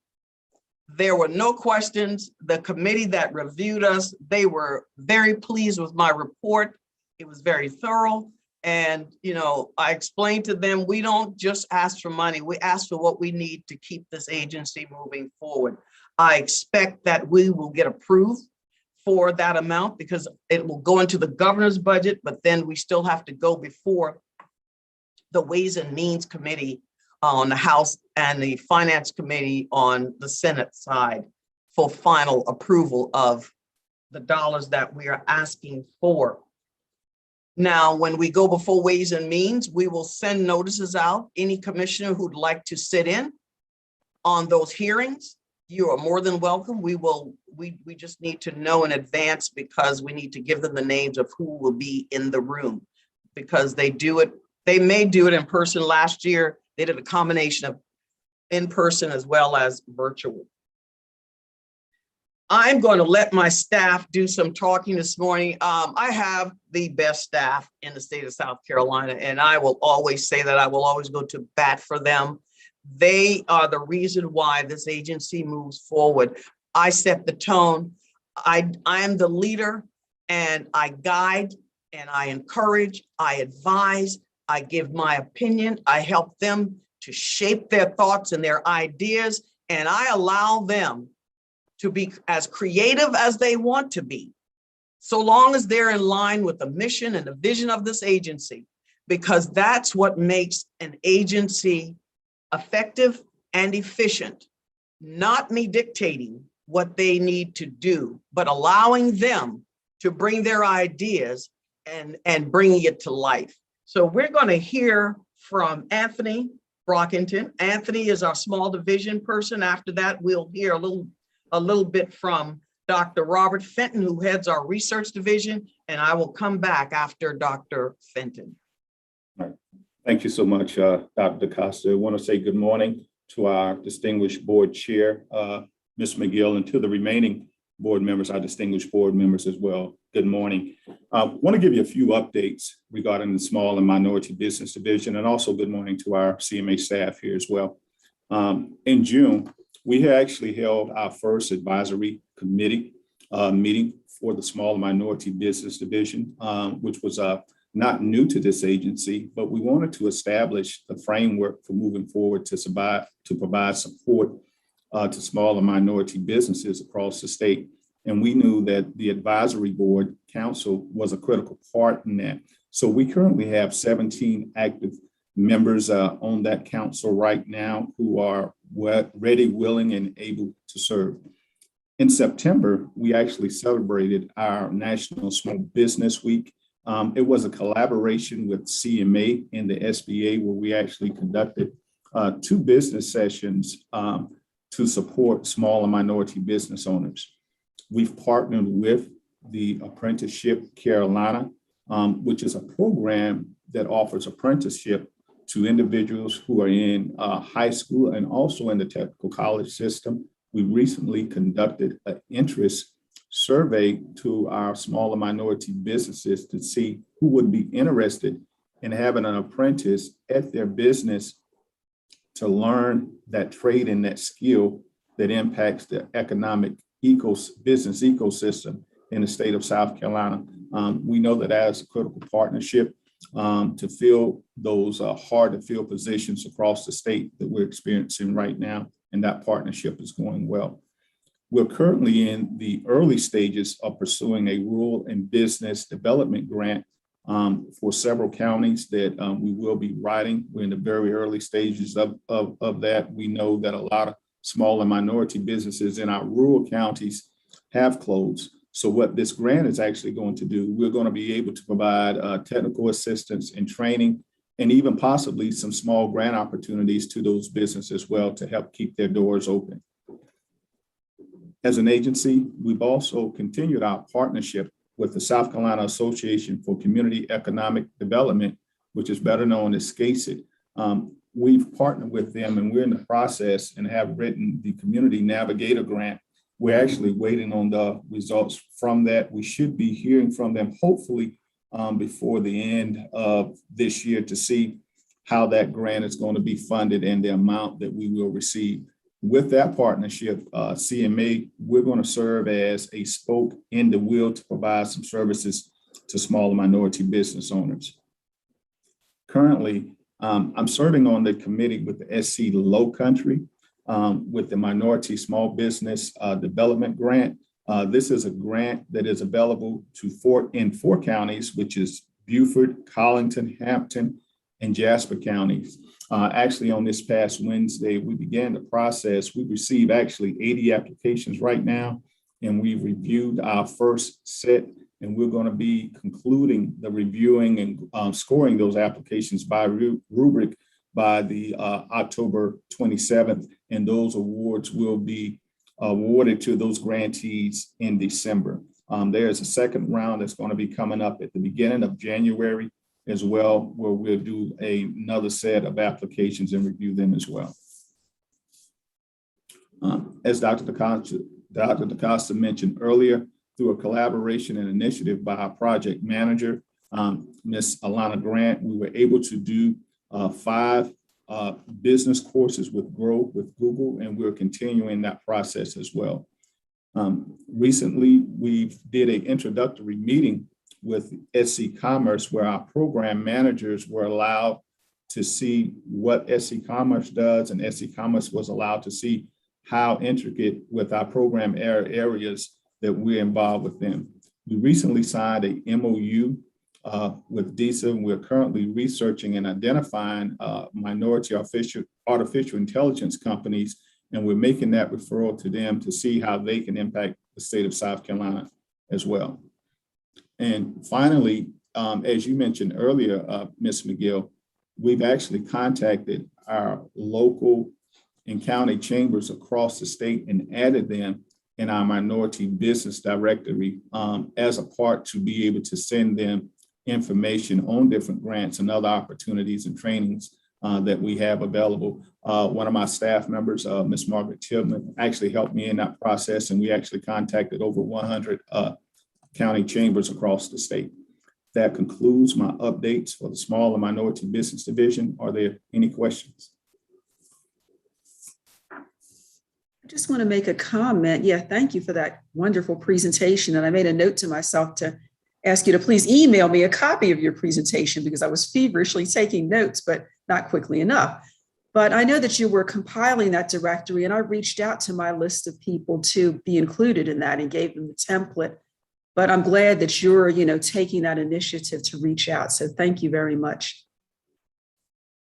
there were no questions. The committee that reviewed us, they were very pleased with my report. It was very thorough. And, you know, I explained to them, we don't just ask for money, we ask for what we need to keep this agency moving forward. I expect that we will get approved for that amount because it will go into the governor's budget, but then we still have to go before the Ways and Means Committee on the House and the Finance Committee on the Senate side for final approval of the dollars that we are asking for. Now, when we go before Ways and Means, we will send notices out. Any commissioner who'd like to sit in on those hearings, you are more than welcome. We just need to know in advance because we need to give them the names of who will be in the room because they may do it in person. Last year, they did a combination of in person as well as virtual. I'm going to let my staff do some talking this morning. I have the best staff in the state of South Carolina, and I will always say that I will always go to bat for them. They are the reason why this agency moves forward. I set the tone. I am the leader, and I guide, and I encourage, I advise, I give my opinion. I help them to shape their thoughts and their ideas, and I allow them to be as creative as they want to be, so long as they're in line with the mission and the vision of this agency, because that's what makes an agency effective and efficient. Not me dictating what they need to do, but allowing them to bring their ideas and bringing it to life. So we're going to hear from Anthony Brockington. Anthony is our small division person. After that, we'll hear a little bit from Dr. Robert Fenton, who heads our research division, and I will come back after Dr. Fenton. All right. Thank you so much, Dr. DaCosta. I want to say good morning to our distinguished board chair, Ms. McGill, and to the remaining board members, our distinguished board members as well. Good morning. I want to give you a few updates regarding the small and minority business division, and also good morning to our CMA staff here as well. In June, we had actually held our first advisory committee meeting for the small and minority business division, which was not new to this agency, but we wanted to establish the framework for moving forward to provide support to small and minority businesses across the state. And we knew that the advisory board council was a critical part in that. So we currently have 17 active members on that council right now who are ready, willing, and able to serve. In September, we actually celebrated our National Small Business Week. It was a collaboration with CMA and the SBA where we actually conducted 2 business sessions to support small and minority business owners. We've partnered with the Apprenticeship Carolina, which is a program that offers apprenticeship to individuals who are in high school and also in the technical college system. We recently conducted an interest survey to our small and minority businesses to see who would be interested in having an apprentice at their business to learn that trade and that skill that impacts the economic business ecosystem in the state of South Carolina. We know that as a critical partnership to fill those hard to fill positions across the state that we're experiencing right now, and that partnership is going well. We're currently in the early stages of pursuing a rural and business development grant for several counties that we will be writing. We're in the very early stages of that. We know that a lot of small and minority businesses in our rural counties have closed. So what this grant is actually going to do, we're going to be able to provide technical assistance and training, and even possibly some small grant opportunities to those businesses as well to help keep their doors open. As an agency, we've also continued our partnership with the South Carolina Association for Community Economic Development, which is better known as SCCMA. We've partnered with them, and we're in the process and have written the Community Navigator Grant. We're actually waiting on the results from that. We should be hearing from them hopefully before the end of this year to see how that grant is going to be funded and the amount that we will receive. With that partnership, CMA, we're going to serve as a spoke in the wheel to provide some services to small and minority business owners. Currently, I'm serving on the committee with the SC Low Country with the Minority Small Business Development Grant. This is a grant that is available in 4 counties, which is Beaufort, Collington, Hampton, and Jasper counties. Actually, on this past Wednesday, we began the process. We received actually 80 applications right now, and we've reviewed our first set, and we're going to be concluding the reviewing and scoring those applications by rubric by the October 27th, and those awards will be awarded to those grantees in December. There's a second round that's going to be coming up at the beginning of January as well, where we'll do another set of applications and review them as well. As Dr. DaCosta mentioned earlier, through a collaboration and initiative by our project manager, Ms. Alana Grant, we were able to do 5 business courses with Grow with Google, and we're continuing that process as well. Recently, we did an introductory meeting with SC Commerce, where our program managers were allowed to see what SC Commerce does, and SC Commerce was allowed to see how intricate with our program areas that we're involved with them. We recently signed a MOU with DISA, and we're currently researching and identifying minority artificial intelligence companies, and we're making that referral to them to see how they can impact the state of South Carolina as well. And finally, as you mentioned earlier, Ms. McGill, we've actually contacted our local and county chambers across the state and added them in our minority business directory as a part to be able to send them information on different grants and other opportunities and trainings that we have available. One of my staff members, Ms. Margaret Tillman, actually helped me in that process, and we actually contacted over 100 county chambers across the state. That concludes my updates for the Small and Minority Business Division. Are there any questions? I just want to make a comment. Yeah, thank you for that wonderful presentation. And I made a note to myself to ask you to please email me a copy of your presentation because I was feverishly taking notes, but not quickly enough. But I know that you were compiling that directory, and I reached out to my list of people to be included in that and gave them the template. But I'm glad that you're, taking that initiative to reach out. So thank you very much.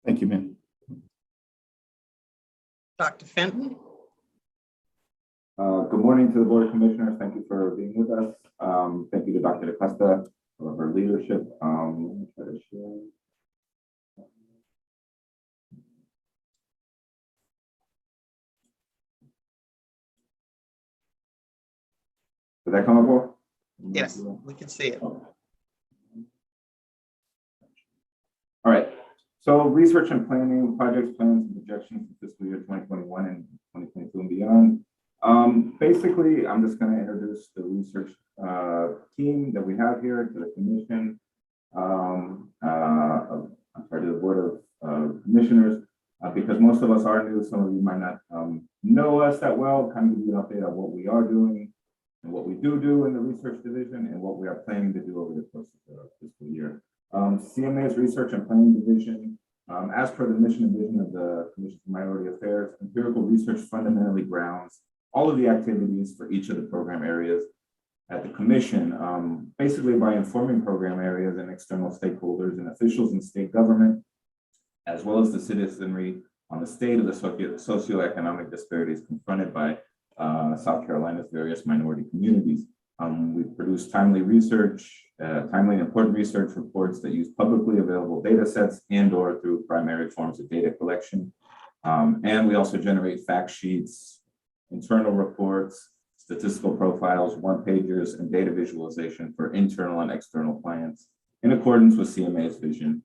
Thank you, ma'am. Dr. Fenton. Good morning to the Board of Commissioners. Thank you for being with us. Thank you to Dr. DaCosta for her leadership. Let me try to share. Did that come up well? Yes, we can see it. Okay. All right. So research and planning, projects, plans, and projections for fiscal year 2021 and 2022 and beyond. Basically, I'm just going to introduce the research team that we have here to the commission. I'm sorry, to the Board of Commissioners, because most of us are new. Some of you might not know us that well. Kind of give you an update on what we are doing and what we do in the research division and what we are planning to do over the course of the fiscal year. CMA's Research and Planning Division, as per the mission and vision of the Commission for Minority Affairs, empirical research fundamentally grounds all of the activities for each of the program areas at the Commission, basically by informing program areas and external stakeholders and officials in state government, as well as the citizenry on the state of the socioeconomic disparities confronted by South Carolina's various minority communities. We produce timely research, timely and important research reports that use publicly available data sets and/or through primary forms of data collection. And we also generate fact sheets, internal reports, statistical profiles, one-pagers, and data visualization for internal and external clients in accordance with CMA's vision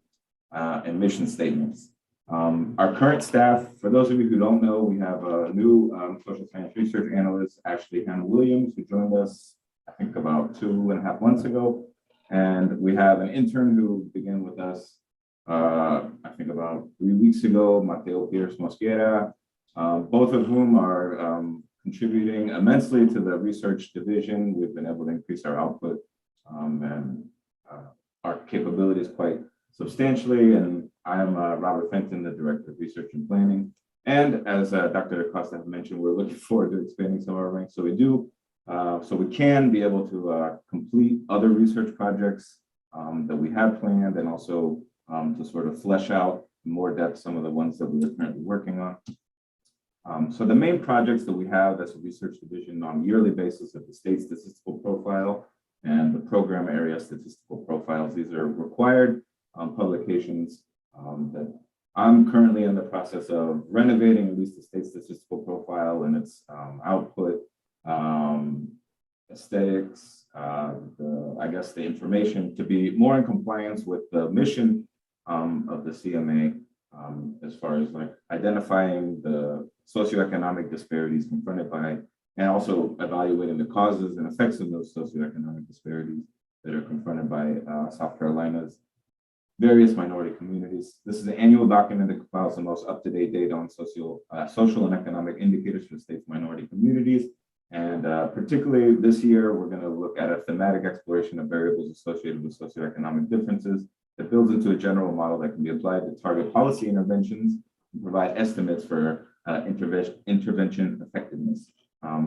and mission statements. Our current staff, for those of you who don't know, we have a new social science research analyst, Ashley Hannah Williams, who joined us, I think, about 2.5 months ago. And we have an intern who began with us, I think, about 3 weeks ago, Mateo Pierce Mosquera, both of whom are contributing immensely to the research division. We've been able to increase our output and our capabilities quite substantially. And I am Robert Fenton, the Director of Research and Planning. And as Dr. DaCosta mentioned, we're looking forward to expanding some of our ranks. So we can be able to complete other research projects that we have planned, and also to sort of flesh out in more depth some of the ones that we're currently working on. So the main projects that we have as a research division on a yearly basis are the state statistical profile and the program area statistical profiles. These are required publications that I'm currently in the process of renovating, at least the state statistical profile and its output, aesthetics, the information to be more in compliance with the mission of the CMA, as far as like identifying the socioeconomic disparities confronted by, and also evaluating the causes and effects of those socioeconomic disparities that are confronted by South Carolina's various minority communities. This is an annual document that compiles the most up-to-date data on social and economic indicators for the state's minority communities. And particularly this year, we're going to look at a thematic exploration of variables associated with socioeconomic differences that builds into a general model that can be applied to target policy interventions and provide estimates for intervention effectiveness.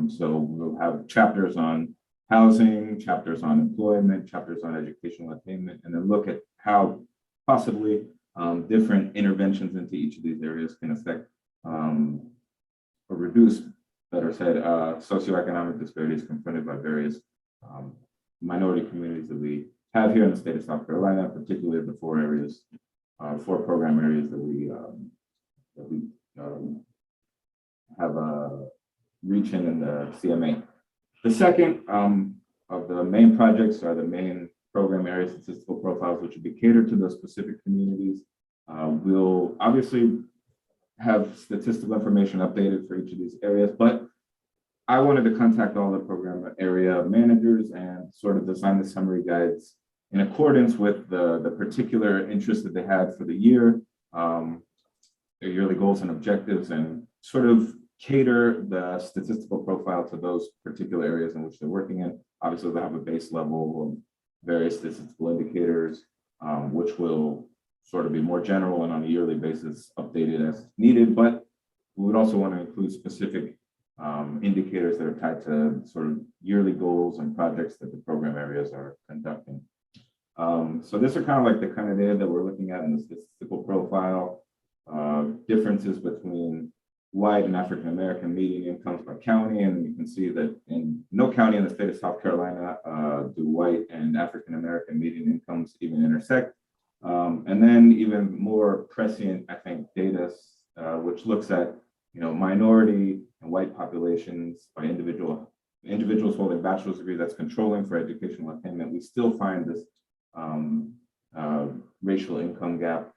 So we'll have chapters on housing, chapters on employment, chapters on educational attainment, and then look at how possibly different interventions into each of these areas can affect or reduce, better said, socioeconomic disparities confronted by various minority communities that we have here in the state of South Carolina, particularly the four program areas that we have reach in the CMA. The second of the main projects are the main program area statistical profiles, which will be catered to those specific communities. We'll obviously have statistical information updated for each of these areas, but I wanted to contact all the program area managers and sort of design the summary guides in accordance with the particular interest that they had for the year, their yearly goals and objectives, and sort of cater the statistical profile to those particular areas in which they're working in. Obviously, they'll have a base level of various statistical indicators, which will sort of be more general and on a yearly basis updated as needed, but we would also want to include specific indicators that are tied to sort of yearly goals and projects that the program areas are conducting. So this are kind of like the kind of data that we're looking at in the statistical profile, differences between white and African-American median incomes by county. And you can see that in no county in the state of South Carolina do white and African-American median incomes even intersect. And then even more prescient, I think, data, which looks at, minority and white populations by individuals holding bachelor's degree that's controlling for educational attainment. We still find this racial income gap,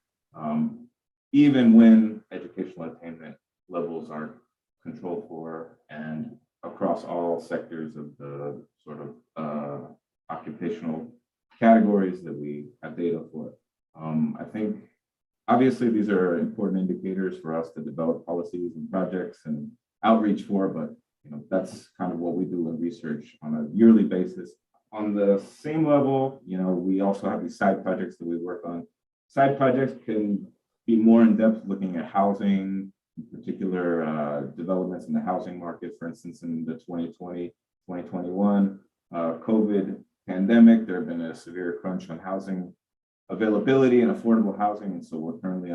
even when educational attainment levels are controlled for and across all sectors of the sort of occupational categories that we have data for. I think obviously these are important indicators for us to develop policies and projects and outreach for, but that's kind of what we do in research on a yearly basis. On the same level, we also have these side projects that we work on. Side projects can be more in depth, looking at housing, in particular developments in the housing market. For instance, in the 2020, 2021 COVID pandemic, there have been a severe crunch on housing availability and affordable housing. And so we're currently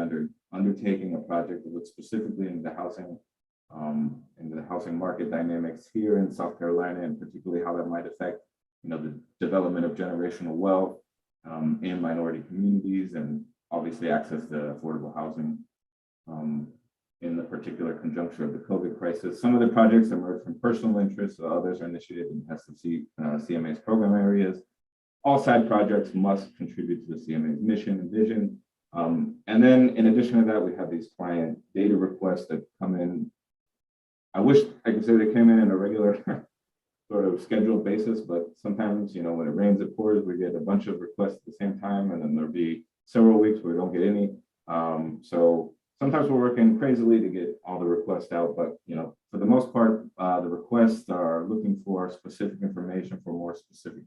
undertaking a project that looks specifically into the housing market dynamics here in South Carolina, and particularly how that might affect the development of generational wealth in minority communities, and obviously access to affordable housing in the particular conjuncture of the COVID crisis. Some of the projects emerge from personal interests, others are initiated in CMA's program areas. All side projects must contribute to the CMA's mission and vision. And then in addition to that, we have these client data requests that come in. I wish I could say they came in a regular sort of scheduled basis, but sometimes, when it rains, it pours, we get a bunch of requests at the same time, and then there'll be several weeks where we don't get any. So sometimes we're working crazily to get all the requests out, but for the most part, the requests are looking for specific information for more specific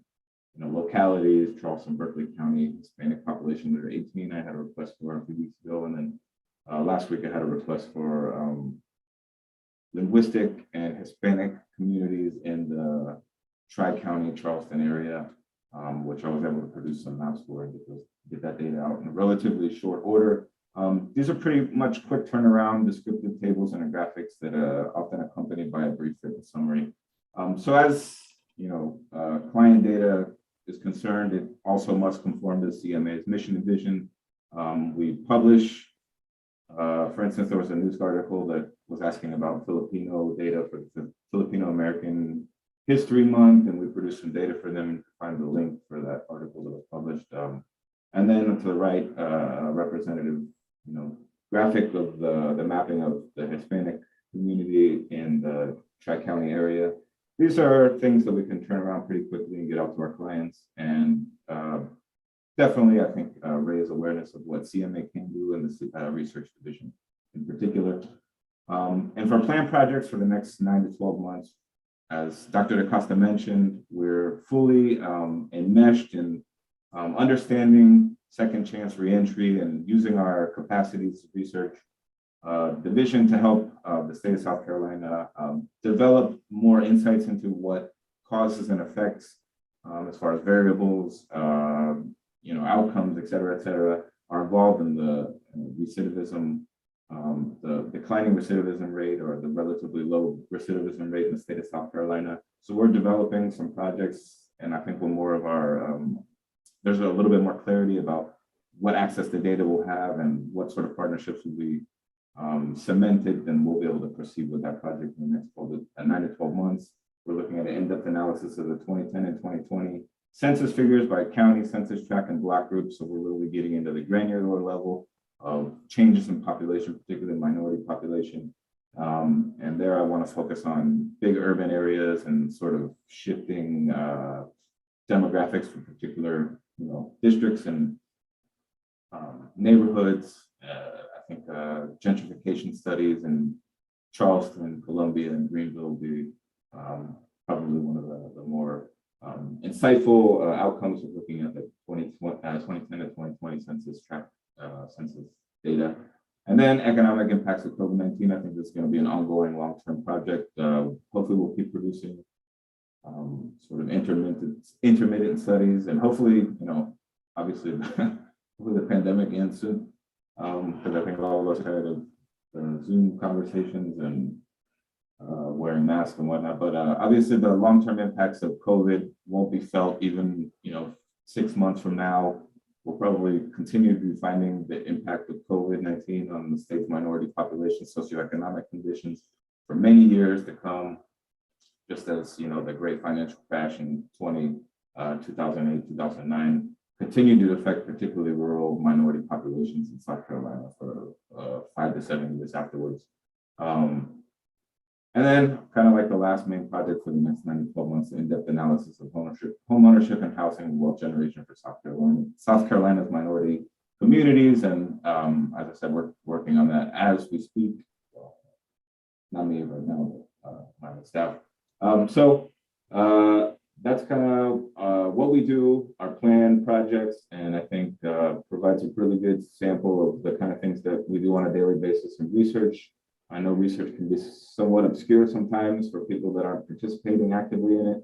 localities. Charleston, Berkeley County, Hispanic population that are 18, I had a request for a few weeks ago, and then last week I had a request for linguistic and Hispanic communities in the Tri-County Charleston area, which I was able to produce some maps for and get that data out in a relatively short order. These are pretty much quick turnaround, descriptive tables and graphics that are often accompanied by a brief written summary. So as client data is concerned, it also must conform to the CMA's mission and vision. We publish, for instance, there was a news article that was asking about Filipino data for the Filipino American History Month, and we produced some data for them, and you can find the link for that article that was published. And then to the right, representative, graphic of the mapping of the Hispanic community in the Tri-County area. These are things that we can turn around pretty quickly and get out to our clients, and definitely, I think, raise awareness of what CMA can do in the research division in particular. And for planned projects for the next 9 to 12 months, as Dr. DaCosta mentioned, we're fully enmeshed in understanding second chance reentry and using our capacities research division to help the state of South Carolina develop more insights into what causes and effects as far as variables, outcomes, et cetera, are involved in the recidivism, the declining recidivism rate or the relatively low recidivism rate in the state of South Carolina. So we're developing some projects, and I think when more of our, there's a little bit more clarity about what access to data we'll have and what sort of partnerships will be cemented, then we'll be able to proceed with that project in the next 9 to 12 months. We're looking at an in-depth analysis of the 2010 and 2020 census figures by county, census tract, and block groups. So we're really getting into the granular level of changes in population, particularly minority population. And there I want to focus on big urban areas and sort of shifting demographics for particular districts and neighborhoods. I think gentrification studies in Charleston, Columbia, and Greenville will be probably one of the more insightful outcomes of looking at the 2010 to 2020 census tract census data. And then economic impacts of COVID-19. I think this is going to be an ongoing long-term project. Hopefully we'll keep producing sort of intermittent studies, and hopefully, obviously, hopefully the pandemic ends soon. Because I think all of us tired of Zoom conversations and wearing masks and whatnot. But obviously the long-term impacts of COVID won't be felt even, 6 months from now. We'll probably continue to be finding the impact of COVID-19 on the state's minority population, socioeconomic conditions for many years to come, just as, the great financial crash in 2008, 2009 continued to affect particularly rural minority populations in South Carolina for 5 to 7 years afterwards. And then kind of like the last main project for the next 9 to 12 months, in-depth analysis of home ownership and housing and wealth generation for South Carolina's minority communities. And as I said, we're working on that as we speak. Well, not me right now, but my staff. So that's kind of what we do, our planned projects, and I think provides a really good sample of the kind of things that we do on a daily basis in research. I know research can be somewhat obscure sometimes for people that aren't participating actively in it.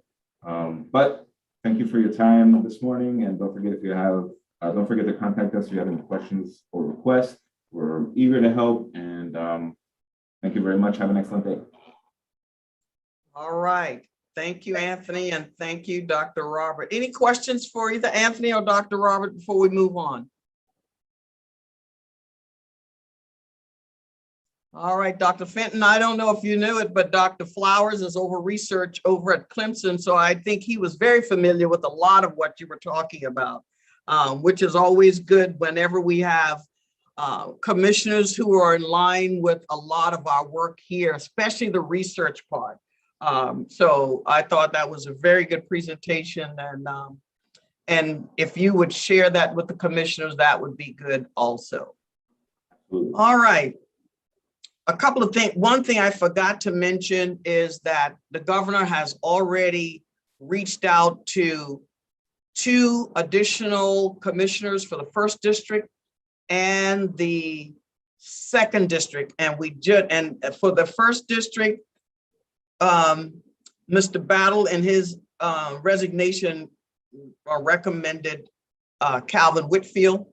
But thank you for your time this morning, and don't forget don't forget to contact us if you have any questions or requests. We're eager to help, and thank you very much. Have an excellent day. All right. Thank you, Anthony, and thank you, Dr. Robert. Any questions for either Anthony or Dr. Robert before we move on? All right, Dr. Fenton, I don't know if you knew it, but Dr. Flowers is over research over at Clemson. So I think he was very familiar with a lot of what you were talking about, which is always good whenever we have commissioners who are in line with a lot of our work here, especially the research part. So I thought that was a very good presentation, and if you would share that with the commissioners, that would be good also. All right. A couple of things. One thing I forgot to mention is that the governor has already reached out to 2 additional commissioners for the 1st district and the 2nd district. And for the 1st district, Mr. Battle in his resignation recommended Calvin Whitfield,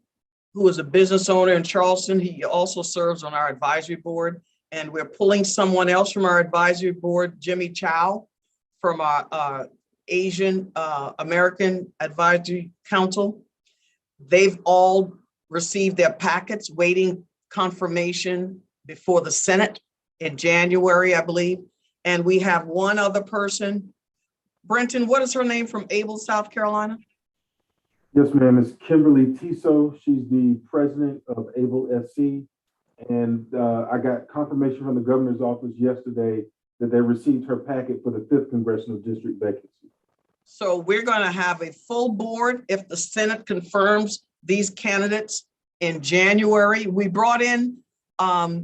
who is a business owner in Charleston. He also serves on our advisory board, and we're pulling someone else from our advisory board, Jimmy Chow, from our Asian American Advisory Council. They've all received their packets, waiting confirmation before the Senate in January, I believe. And we have one other person. Brenton, what is her name, from Able, South Carolina? Yes, ma'am. It's Kimberly Tiso. She's the president of Able SC. And I got confirmation from the governor's office yesterday that they received her packet for the 5th congressional district vacancy. So we're going to have a full board if the Senate confirms these candidates in January. We brought in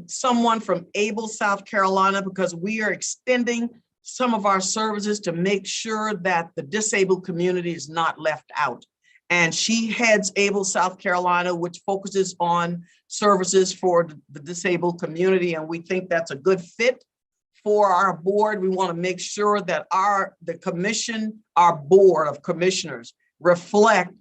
someone from Able, South Carolina, because we are extending some of our services to make sure that the disabled community is not left out. And she heads Able South Carolina, which focuses on services for the disabled community. And we think that's a good fit for our board. We want to make sure that our board of commissioners reflect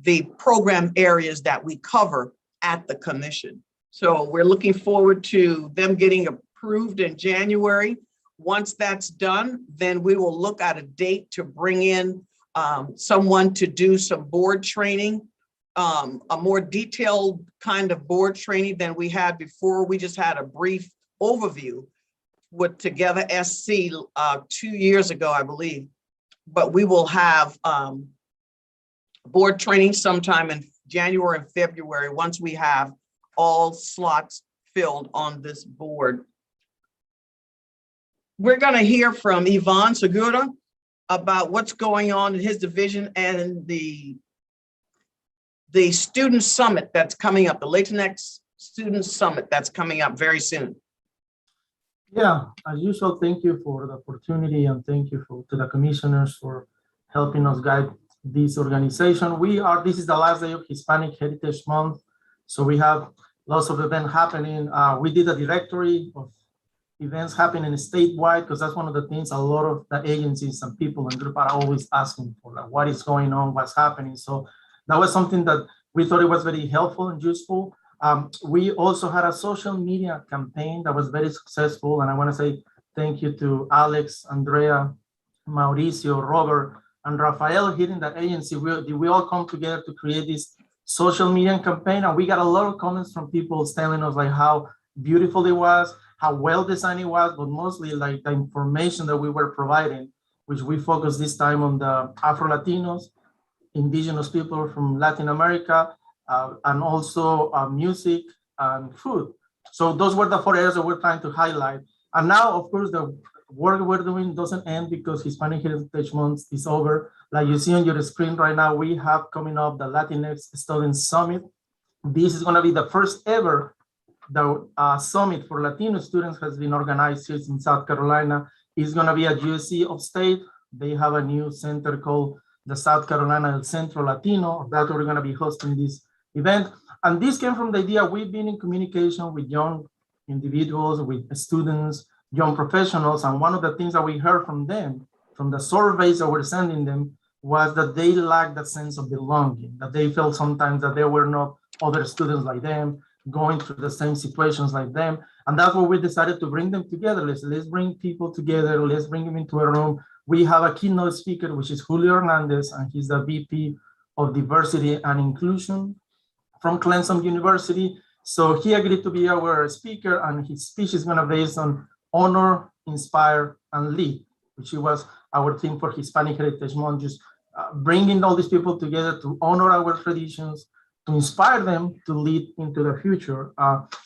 the program areas that we cover at the commission. So we're looking forward to them getting approved in January. Once that's done, then we will look at a date to bring in someone to do some board training, a more detailed kind of board training than we had before. We just had a brief overview with Together SC 2 years ago, I believe. But we will have board training sometime in January and February once we have all slots filled on this board. We're going to hear from Yvonne Segura about what's going on in his division and the student summit that's coming up, the Latinx Student Summit that's coming up very soon. Yeah, as usual, thank you for the opportunity and thank you to the commissioners for helping us guide this organization. This is the last day of Hispanic Heritage Month, so we have lots of events happening. We did a directory of events happening statewide because that's one of the things a lot of the agencies and people and group are always asking for, like what is going on, what's happening. So that was something that we thought it was very helpful and useful. We also had a social media campaign that was very successful. And I want to say thank you to Alex, Andrea, Mauricio, Robert, and Rafael here in the agency. We all come together to create this social media campaign. And we got a lot of comments from people telling us like how beautiful it was, how well designed it was, but mostly like the information that we were providing, which we focused this time on the Afro-Latinos, indigenous people from Latin America, and also music and food. So those were the 4 areas that we're trying to highlight. And now, of course, the work we're doing doesn't end because Hispanic Heritage Month is over. Like you see on your screen right now, we have coming up the Latinx Student Summit. This is gonna be the first ever summit for Latino students has been organized here in South Carolina. It's gonna be at USC Upstate. They have a new center called the South Carolina Centro Latino. That's where we're gonna be hosting this event. And this came from the idea we've been in communication with young individuals, with students, young professionals. And one of the things that we heard from them, from the surveys that we're sending them, was that they lacked that sense of belonging, that they felt sometimes that there were not other students like them, going through the same situations like them. And that's what we decided to bring them together. Let's bring people together. Let's bring them into a room. We have a keynote speaker, which is Julio Hernandez, and he's the VP of Diversity and Inclusion from Clemson University. So he agreed to be our speaker, and his speech is gonna be based on honor, inspire, and lead, which was our theme for Hispanic Heritage Month, just bringing all these people together to honor our traditions, to inspire them to lead into the future.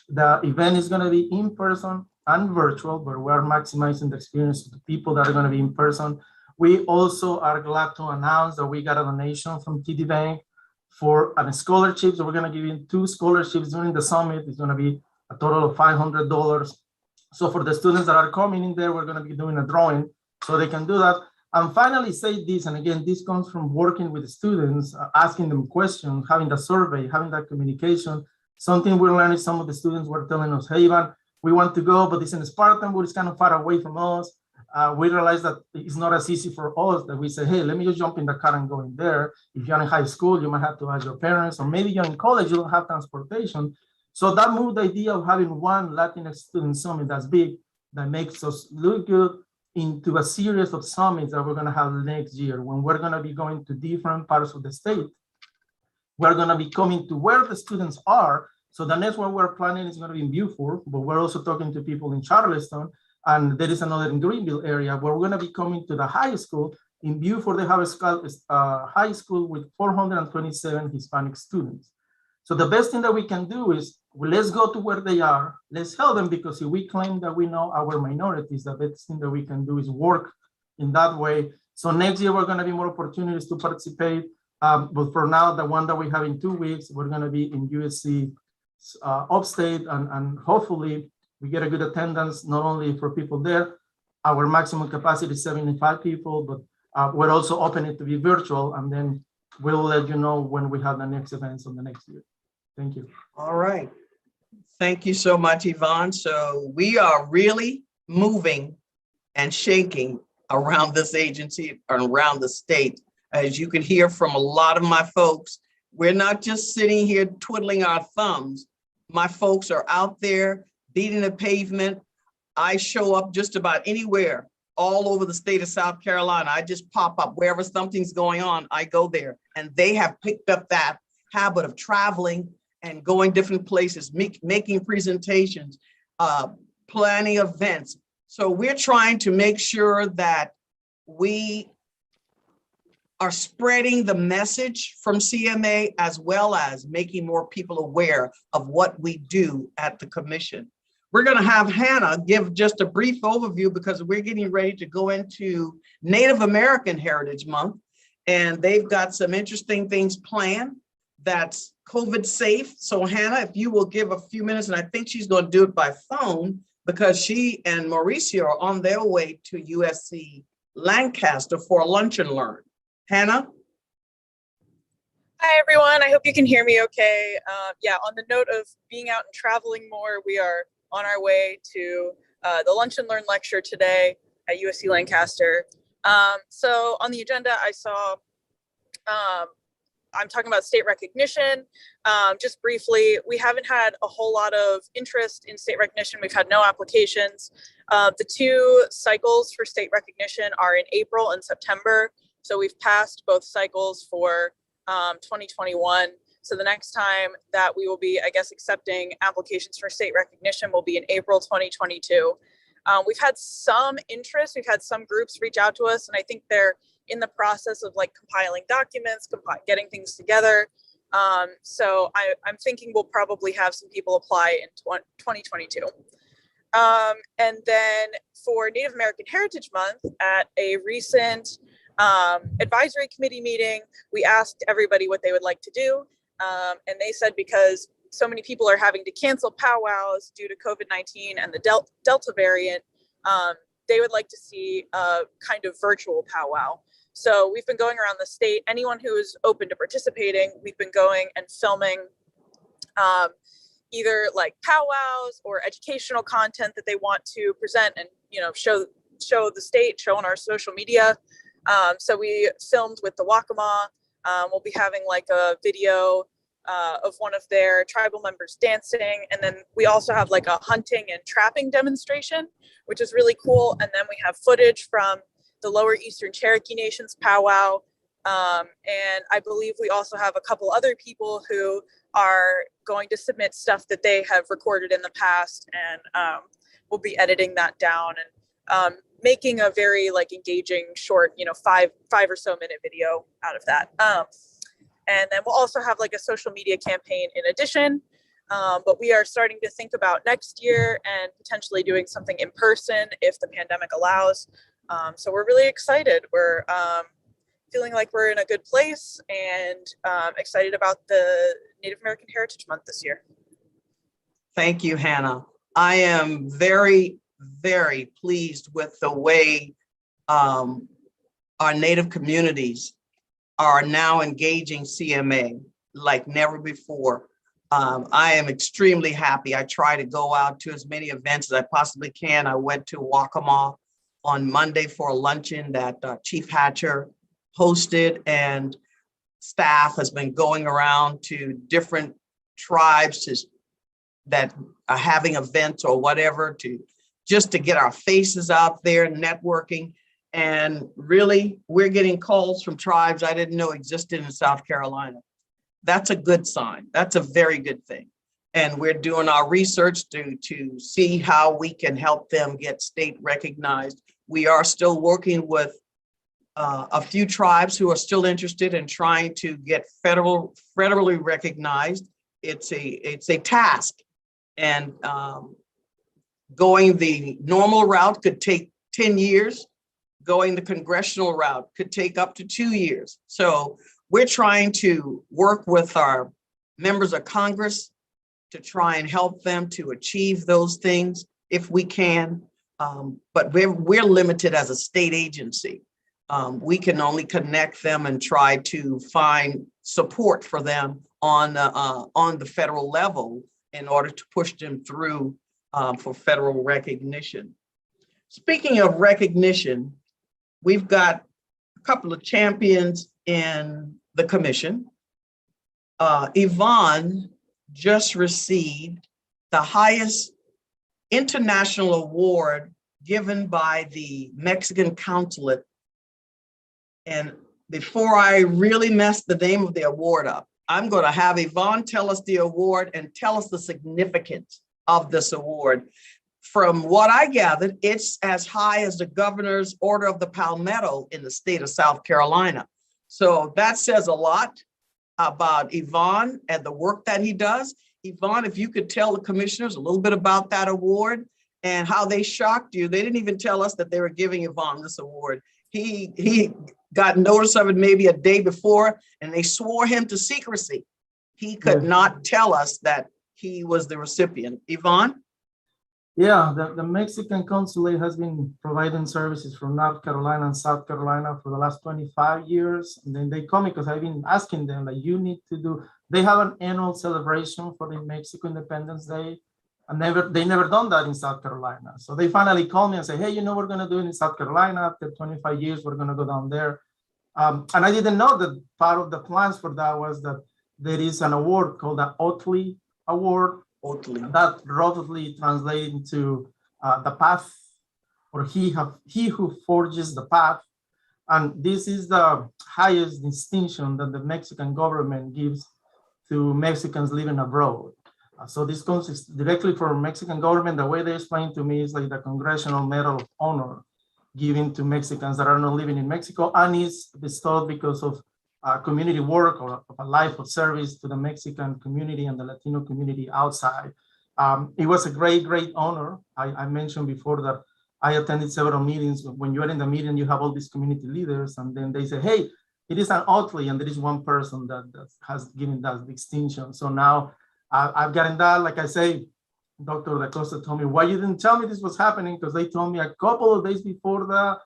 The event is going to be in person and virtual, but we're maximizing the experience of the people that are going to be in person. We also are glad to announce that we got a donation from TD Bank for a scholarship. So we're going to give you 2 scholarships during the summit. It's going to be a total of $500. So for the students that are coming in there, we're going to be doing a drawing so they can do that. And finally say this, and again, this comes from working with the students, asking them questions, having the survey, having that communication. Something we're learning, some of the students were telling us, hey, Ivan, we want to go, but it's in Spartanburg, it's kind of far away from us. We realized that it's not as easy for us that we say, hey, let me just jump in the car and go in there. If you're in high school, you might have to ask your parents, or maybe you're in college, you don't have transportation. So that moved the idea of having one Latinx student summit that's big, that makes us look good, into a series of summits that we're going to have next year, when we're going to be going to different parts of the state. We're going to be coming to where the students are. So the next one we're planning is going to be in Beaufort, but we're also talking to people in Charleston, and there is another in Greenville area where we're going to be coming to the high school. In Beaufort, they have a high school with 427 Hispanic students. So the best thing that we can do is, well, let's go to where they are. Let's help them, because if we claim that we know our minorities, the best thing that we can do is work in that way. So next year, we're going to be more opportunities to participate. But for now, the one that we have in 2 weeks, we're going to be in USC Upstate, and hopefully we get a good attendance, not only for people there. our maximum capacity is 75 people, but we're also opening it to be virtual, and then we'll let you know when we have the next events on the next year. Thank you. All right. Thank you so much, Yvonne. So we are really moving and shaking around this agency, around the state. As you can hear from a lot of my folks, we're not just sitting here twiddling our thumbs. My folks are out there beating the pavement. I show up just about anywhere, all over the state of South Carolina. I just pop up wherever something's going on, I go there. And they have picked up that habit of traveling and going different places, making presentations, planning events. So we're trying to make sure that we are spreading the message from CMA, as well as making more people aware of what we do at the commission. We're going to have Hannah give just a brief overview because we're getting ready to go into Native American Heritage Month, and they've got some interesting things planned that's COVID safe. So Hannah, if you will give a few minutes, and I think she's going to do it by phone because she and Mauricio are on their way to USC Lancaster for a lunch and learn. Hannah? Hi, everyone. I hope you can hear me okay. Yeah, on the note of being out and traveling more, we are on our way to the Lunch and Learn lecture today at USC Lancaster. So on the agenda, I saw, I'm talking about state recognition. Just briefly, we haven't had a whole lot of interest in state recognition. We've had no applications. The two cycles for state recognition are in April and September. So we've passed both cycles for 2021. So the next time that we will be, I guess, accepting applications for state recognition will be in April 2022. We've had some interest. We've had some groups reach out to us, and I think they're in the process of like compiling documents, getting things together. So I'm thinking we'll probably have some people apply in 2022. And then for Native American Heritage Month, at a recent advisory committee meeting, we asked everybody what they would like to do. And they said because so many people are having to cancel powwows due to COVID-19 and the Delta variant, they would like to see a kind of virtual powwow. So we've been going around the state. Anyone who is open to participating, we've been going and filming either like powwows or educational content that they want to present and, you know, show the state, show on our social media. So we filmed with the Cma. We'll be having like a video of one of their tribal members dancing. And then we also have like a hunting and trapping demonstration, which is really cool. And then we have footage from the Lower Eastern Cherokee Nation's powwow. And I believe we also have a couple other people who are going to submit stuff that they have recorded in the past, and we'll be editing that down and making a very like engaging short, you know, five or so minute video out of that. And then we'll also have like a social media campaign in addition, but we are starting to think about next year and potentially doing something in person if the pandemic allows. So we're really excited. We're feeling like we're in a good place and excited about the Native American Heritage Month this year. Thank you, Hannah. I am very, very pleased with the way our Native communities are now engaging CMA like never before. I am extremely happy. I try to go out to as many events as I possibly can. I went to Waccamaw on Monday for a luncheon that Chief Hatcher hosted, and staff has been going around to different tribes that are having events or whatever just to get our faces out there, networking. And really, we're getting calls from tribes I didn't know existed in South Carolina. That's a good sign. That's a very good thing. And we're doing our research to see how we can help them get state recognized. We are still working with a few tribes who are still interested in trying to get federally recognized. It's a task, and going the normal route could take 10 years. Going the congressional route could take up to 2 years. So we're trying to work with our members of Congress to try and help them to achieve those things if we can. But we're limited as a state agency. We can only connect them and try to find support for them on the federal level in order to push them through for federal recognition. Speaking of recognition, we've got a couple of champions in the commission. Yvonne just received the highest international award given by the Mexican consulate. And before I really mess the name of the award up, I'm going to have Yvonne tell us the award and tell us the significance of this award. From what I gathered, it's as high as the governor's Order of the Palmetto in the state of South Carolina. So that says a lot about Yvonne and the work that he does. Yvonne, if you could tell the commissioners a little bit about that award and how they shocked you. They didn't even tell us that they were giving Yvonne this award. He got notice of it maybe a day before, and they swore him to secrecy. He could not tell us that he was the recipient. Yvonne? Yeah, the Mexican consulate has been providing services from North Carolina and South Carolina for the last 25 years. And then they call me because I've been asking them, like, you need to do, they have an annual celebration for the Mexico Independence Day. And they never done that in South Carolina. So they finally called me and say, hey, you know, we're gonna do it in South Carolina. After 25 years, we're gonna go down there. And I didn't know that part of the plans for that was that there is an award called the Oatley Award. Oatley. That roughly translated into the path, or he who forges the path. And this is the highest distinction that the Mexican government gives to Mexicans living abroad. So this comes directly from Mexican government. The way they explain to me is like the Congressional Medal of Honor given to Mexicans that are not living in Mexico, and is bestowed because of community work or a life of service to the Mexican community and the Latino community outside. It was a great honor. I mentioned before that I attended several meetings. When you're in the meeting, you have all these community leaders, and then they say, hey, it is an Oatley, and there is one person that has given that distinction. So now I've gotten that. Like I say, Dr. Da Costa told me, why you didn't tell me this was happening? Because they told me a couple of days before the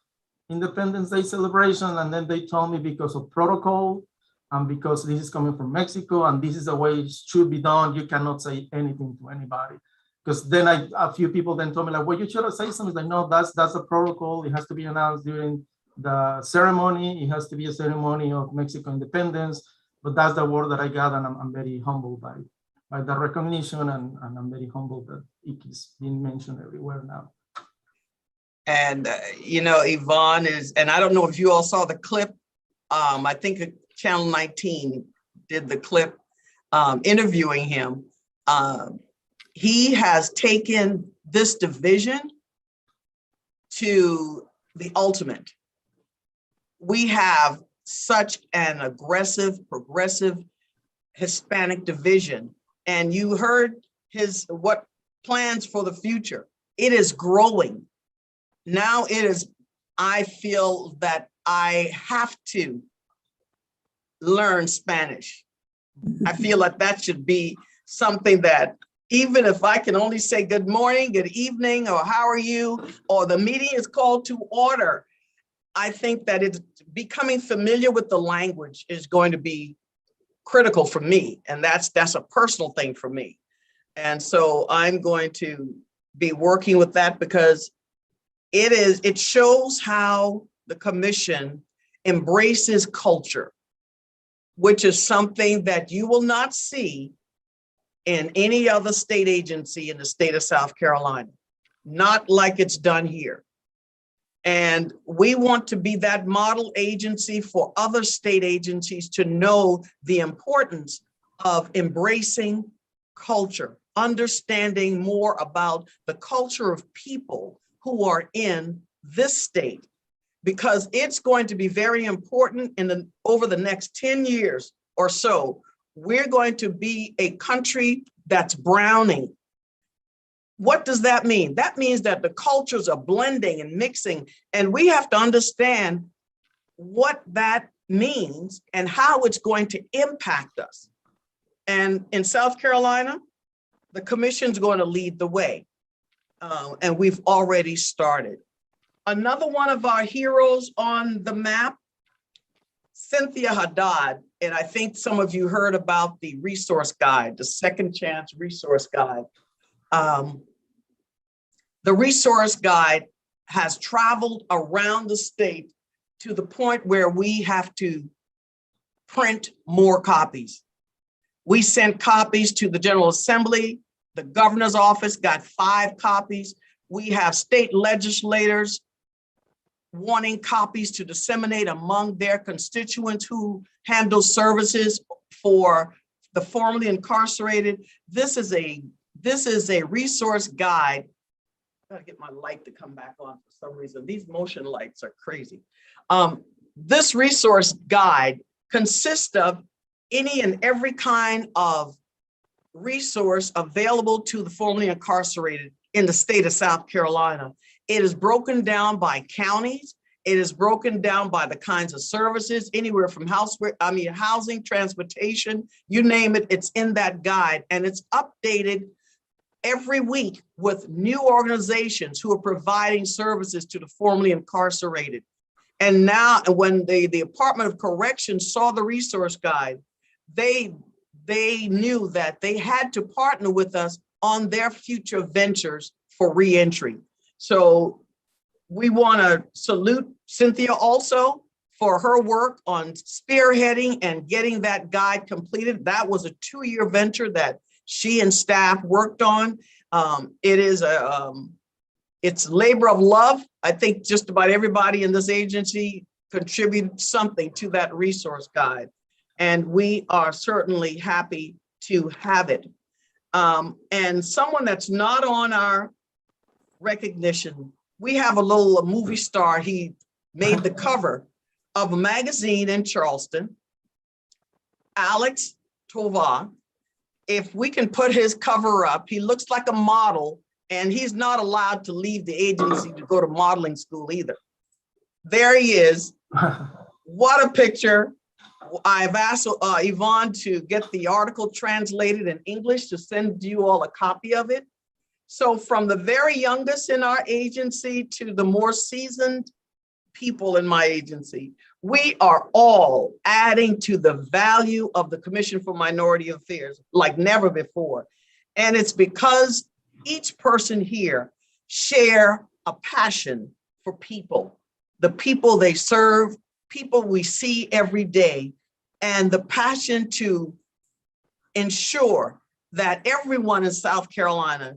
Independence Day celebration, and then they told me because of protocol and because this is coming from Mexico and this is the way it should be done, you cannot say anything to anybody. Because then a few people then told me like, well, you should have said something. Like, no, that's a protocol. It has to be announced during the ceremony. It has to be a ceremony of Mexico independence. But that's the word that I got, and I'm very humbled by the recognition, and I'm very humbled that it is being mentioned everywhere now. And, you know, Yvonne is, and I don't know if you all saw the clip. I think Channel 19 did the clip interviewing him. He has taken this division to the ultimate. We have such an aggressive, progressive Hispanic division. And you heard what plans for the future. It is growing. Now it is, I feel that I have to learn Spanish. I feel like that should be something that, even if I can only say good morning, good evening, or how are you, or the meeting is called to order, I think that it's becoming familiar with the language is going to be critical for me. And that's a personal thing for me. And so I'm going to be working with that, because it shows how the commission embraces culture, which is something that you will not see in any other state agency in the state of South Carolina, not like it's done here. And we want to be that model agency for other state agencies to know the importance of embracing culture, understanding more about the culture of people who are in this state, because it's going to be very important over the next 10 years or so. We're going to be a country that's browning. What does that mean? That means that the cultures are blending and mixing, and we have to understand what that means and how it's going to impact us. And in South Carolina, the commission's going to lead the way. and we've already started. Another one of our heroes on the map, Cynthia Haddad, and I think some of you heard about the resource guide, the Second Chance Resource Guide. The resource guide has traveled around the state to the point where we have to print more copies. We sent copies to the General Assembly. The governor's office got 5 copies. We have state legislators wanting copies to disseminate among their constituents who handle services for the formerly incarcerated. This is a resource guide. I gotta get my light to come back on for some reason. These motion lights are crazy. This resource guide consists of any and every kind of resource available to the formerly incarcerated in the state of South Carolina. It is broken down by counties. It is broken down by the kinds of services, anywhere from housing, transportation, you name it, it's in that guide. And it's updated every week with new organizations who are providing services to the formerly incarcerated. And now when the Department of Corrections saw the resource guide, they knew that they had to partner with us on their future ventures for reentry. So we want to salute Cynthia also for her work on spearheading and getting that guide completed. That was a 2-year venture that she and staff worked on. It's labor of love. I think just about everybody in this agency contributed something to that resource guide. And we are certainly happy to have it. And someone that's not on our recognition, we have a movie star. He made the cover of a magazine in Charleston, Alex Tova. If we can put his cover up, he looks like a model, and he's not allowed to leave the agency to go to modeling school either. There he is. What a picture. I've asked Yvonne to get the article translated in English to send you all a copy of it. So from the very youngest in our agency to the more seasoned people in my agency, we are all adding to the value of the Commission for Minority Affairs like never before. And it's because each person here share a passion for people, the people they serve, people we see every day, and the passion to ensure that everyone in South Carolina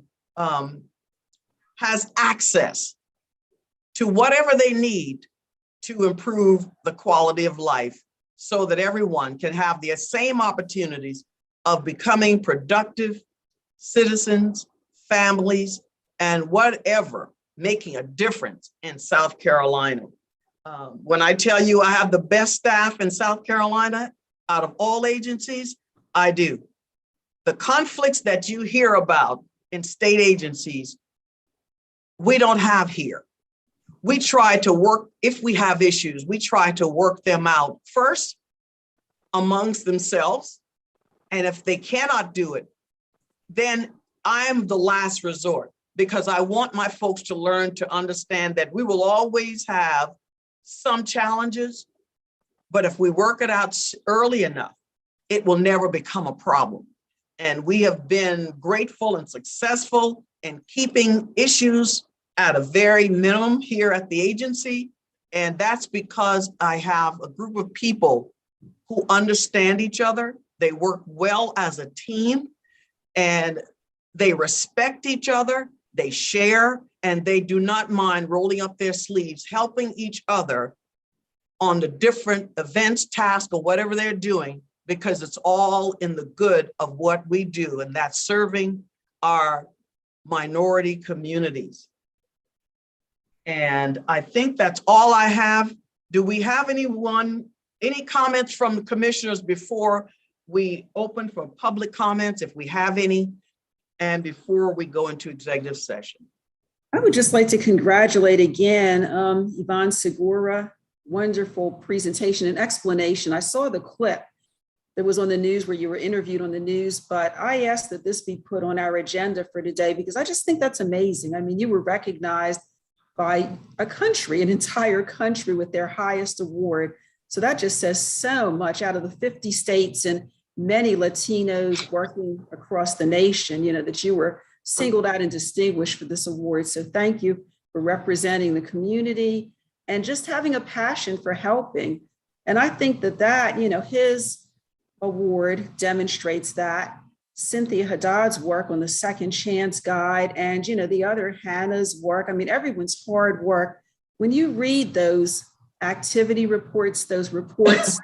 has access to whatever they need to improve the quality of life so that everyone can have the same opportunities of becoming productive citizens, families, and whatever, making a difference in South Carolina. When I tell you I have the best staff in South Carolina out of all agencies, I do. The conflicts that you hear about in state agencies, we don't have here. We try to work, if we have issues, we try to work them out first amongst themselves. And if they cannot do it, then I'm the last resort, because I want my folks to learn to understand that we will always have some challenges, but if we work it out early enough, it will never become a problem. And we have been grateful and successful in keeping issues at a very minimum here at the agency. And that's because I have a group of people who understand each other. They work well as a team, and they respect each other, they share, and they do not mind rolling up their sleeves, helping each other on the different events, tasks, or whatever they're doing, because it's all in the good of what we do, and that's serving our minority communities. And I think that's all I have. Do we have any comments from the commissioners before we open for public comments, if we have any, and before we go into executive session? I would just like to congratulate again, Yvonne Segura. Wonderful presentation and explanation. I saw the clip that was on the news where you were interviewed on the news, but I asked that this be put on our agenda for today because I just think that's amazing. I mean, you were recognized by a country, an entire country with their highest award. So that just says so much. Out of the 50 states and many Latinos working across the nation, that you were singled out and distinguished for this award. So thank you for representing the community and just having a passion for helping. And I think that, his award demonstrates that. Cynthia Haddad's work on the Second Chance Guide and, the other Hannah's work. I mean, everyone's hard work. When you read those activity reports, those reports,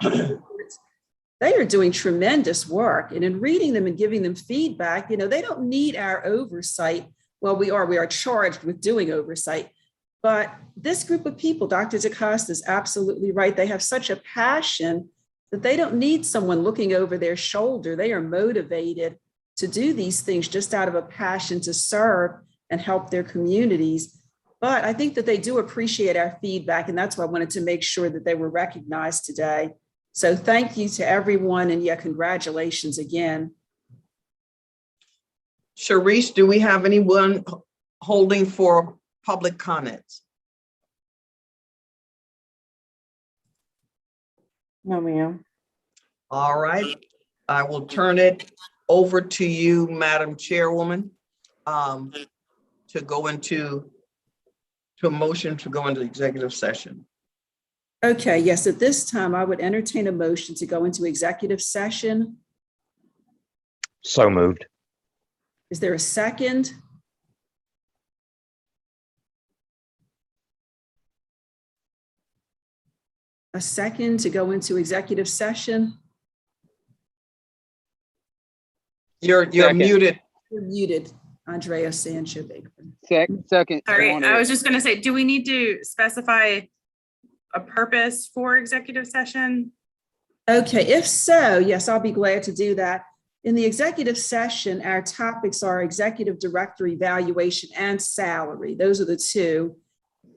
they are doing tremendous work. And in reading them and giving them feedback, they don't need our oversight. Well, we are charged with doing oversight. But this group of people, Dr. DaCosta is absolutely right. They have such a passion that they don't need someone looking over their shoulder. They are motivated to do these things just out of a passion to serve and help their communities. But I think that they do appreciate our feedback, and that's why I wanted to make sure that they were recognized today. So thank you to everyone, and congratulations again. Sharice, do we have anyone holding for public comments? No, ma'am. All right, I will turn it over to you, Madam Chairwoman, to go into a motion to go into executive session. Okay, yes, at this time, I would entertain a motion to go into executive session. So moved. Is there a second? A second to go into executive session? You're muted. You're muted, Andrea Sancho Baker. Second. Sorry, I was just gonna say, do we need to specify a purpose for executive session? Okay, if so, yes, I'll be glad to do that. In the executive session, our topics are executive director evaluation and salary. Those are the two.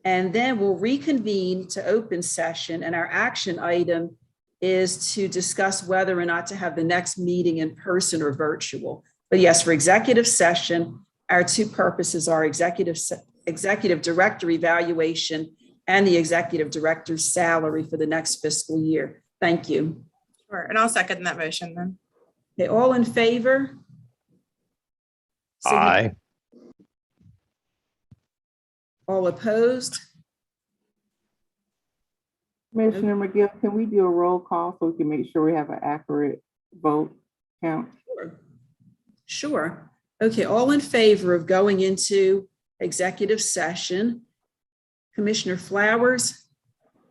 And then we'll reconvene to open session, and our action item is to discuss whether or not to have the next meeting in person or virtual. But yes, for executive session, our two purposes are executive director evaluation and the executive director's salary for the next fiscal year. Thank you. Sure, and I'll second that motion then. Okay, all in favor? Aye. All opposed? Commissioner McGill, can we do a roll call so we can make sure we have an accurate vote count? Sure. Okay, all in favor of going into executive session? Commissioner Flowers?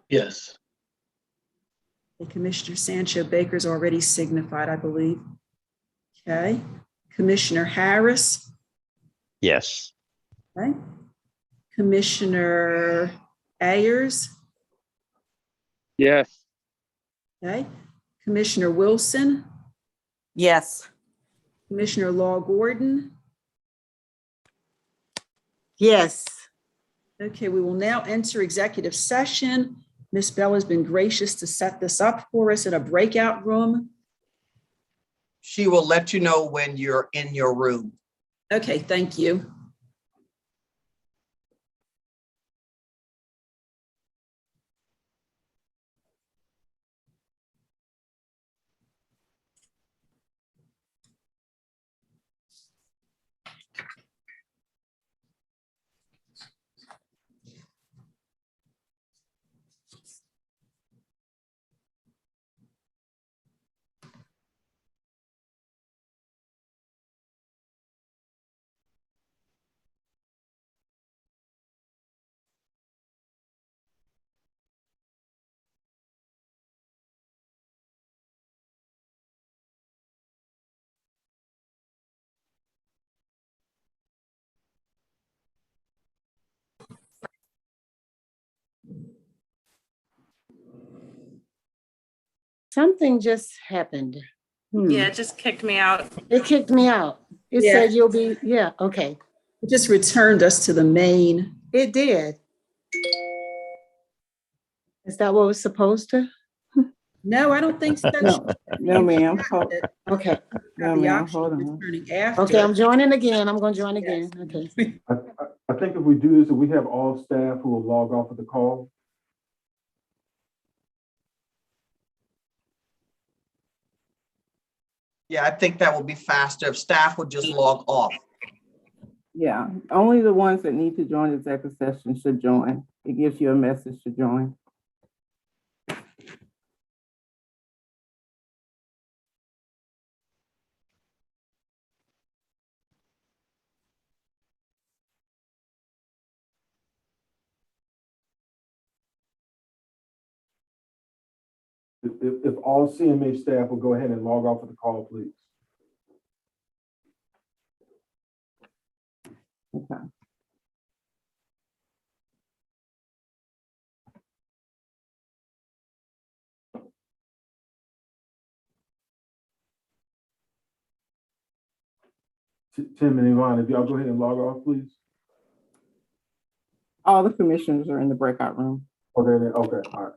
Yes. Commissioner Sancho Baker's already signified, I believe. Okay. Commissioner Harris? Yes. Okay. Commissioner Ayers? Yes. Okay. Commissioner Wilson? Yes. Commissioner Law Gordon? Yes. Okay, we will now enter executive session. Ms. Bell has been gracious to set this up for us in a breakout room. She will let you know when you're in your room. Okay, thank you. Something just happened. Yeah, it just kicked me out. It kicked me out. It Yeah. said you'll be, okay. It just returned us to the main. It did. Is that what was supposed to? No, I don't think so. No, ma'am. Okay. No, The ma'am. option Hold of on. returning after. Okay, I'm joining again. I'm gonna join again. Okay. I think if we do this, if we have all staff who will log off of the call. Yeah, I think that will be faster if staff would just log off. Yeah, only the ones that need to join executive session should join. It gives you a message to join. If all CMA staff will go ahead and log off of the call, please. Okay. Tim and Yvonne, if y'all go ahead and log off, please. All the commissioners are in the breakout room. Okay, all right.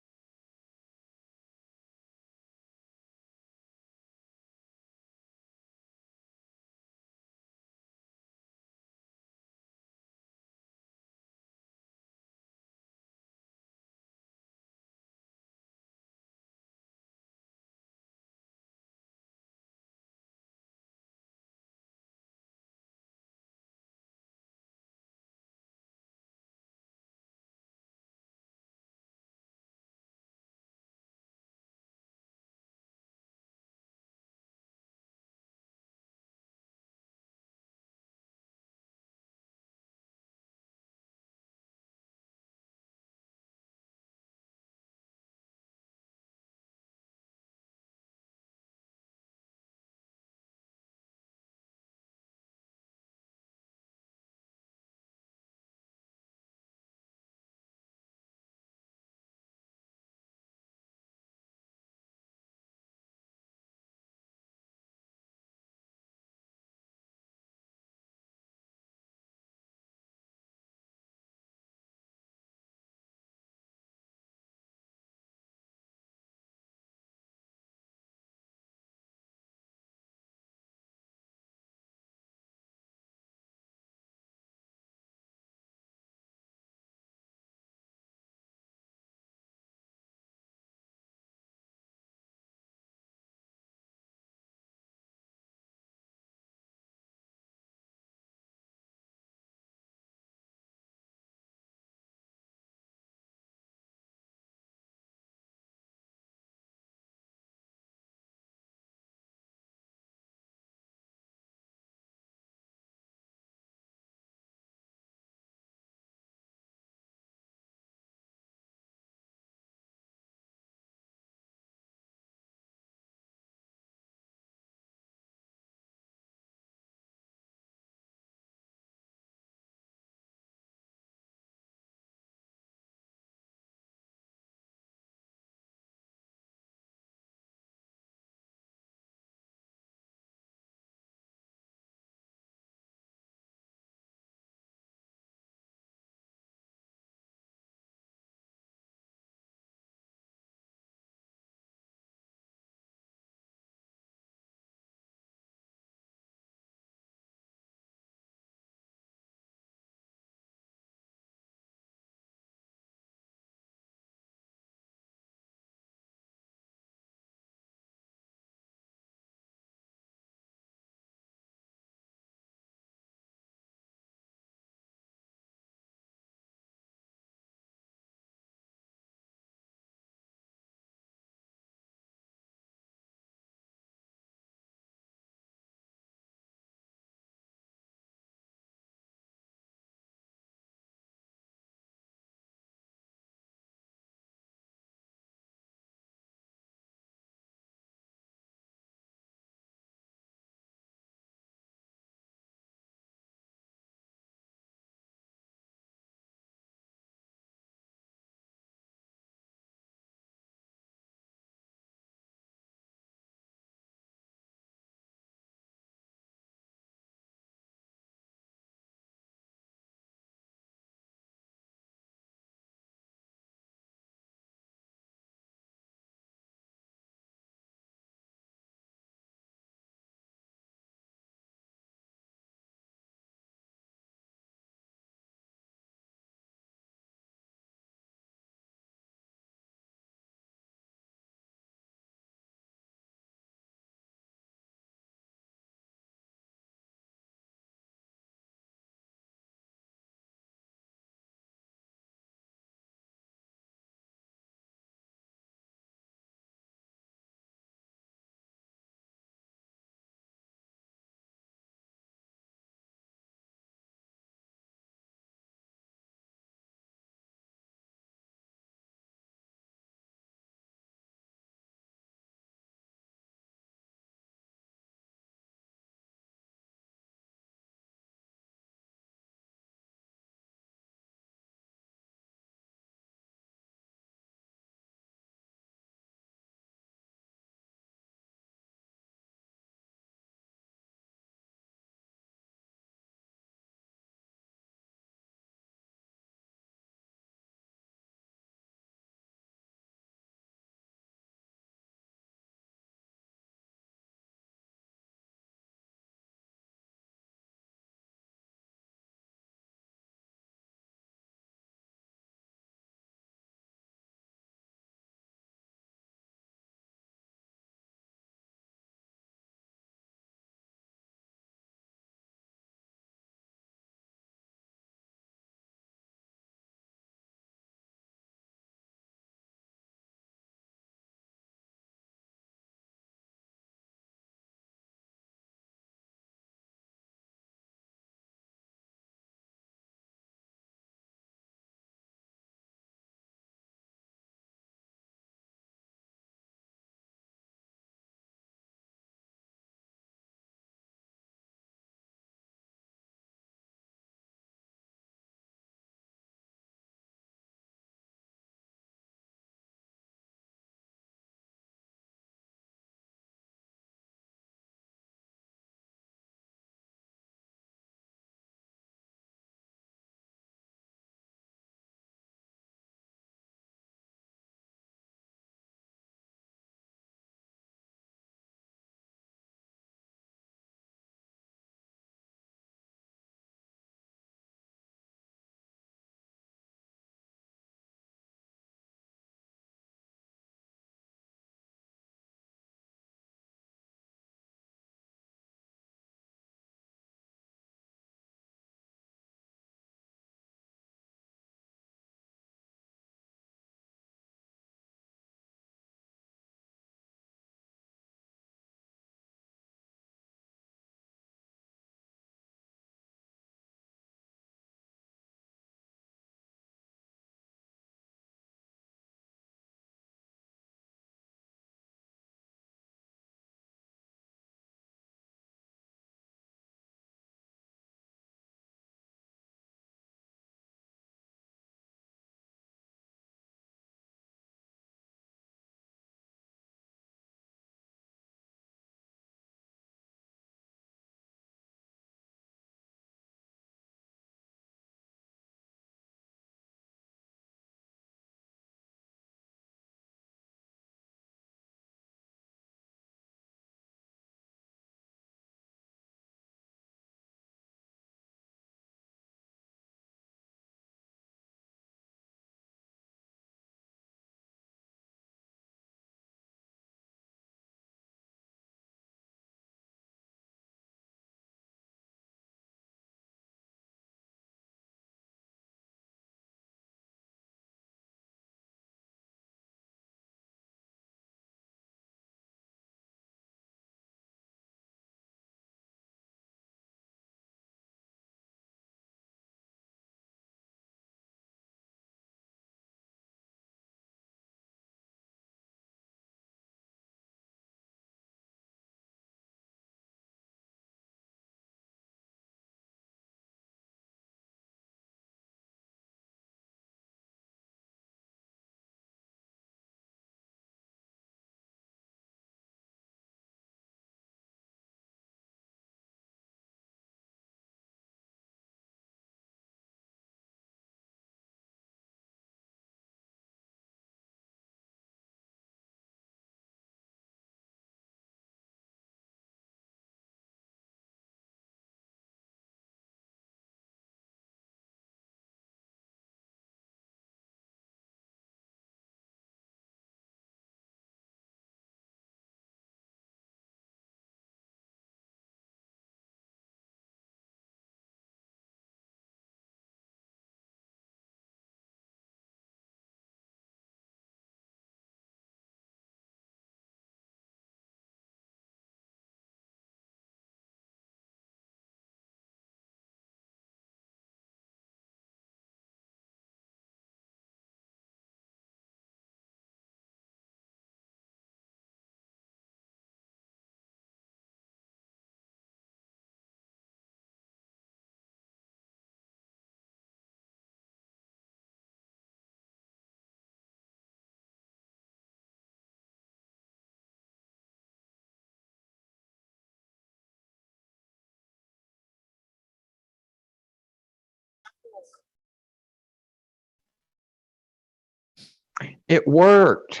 It worked.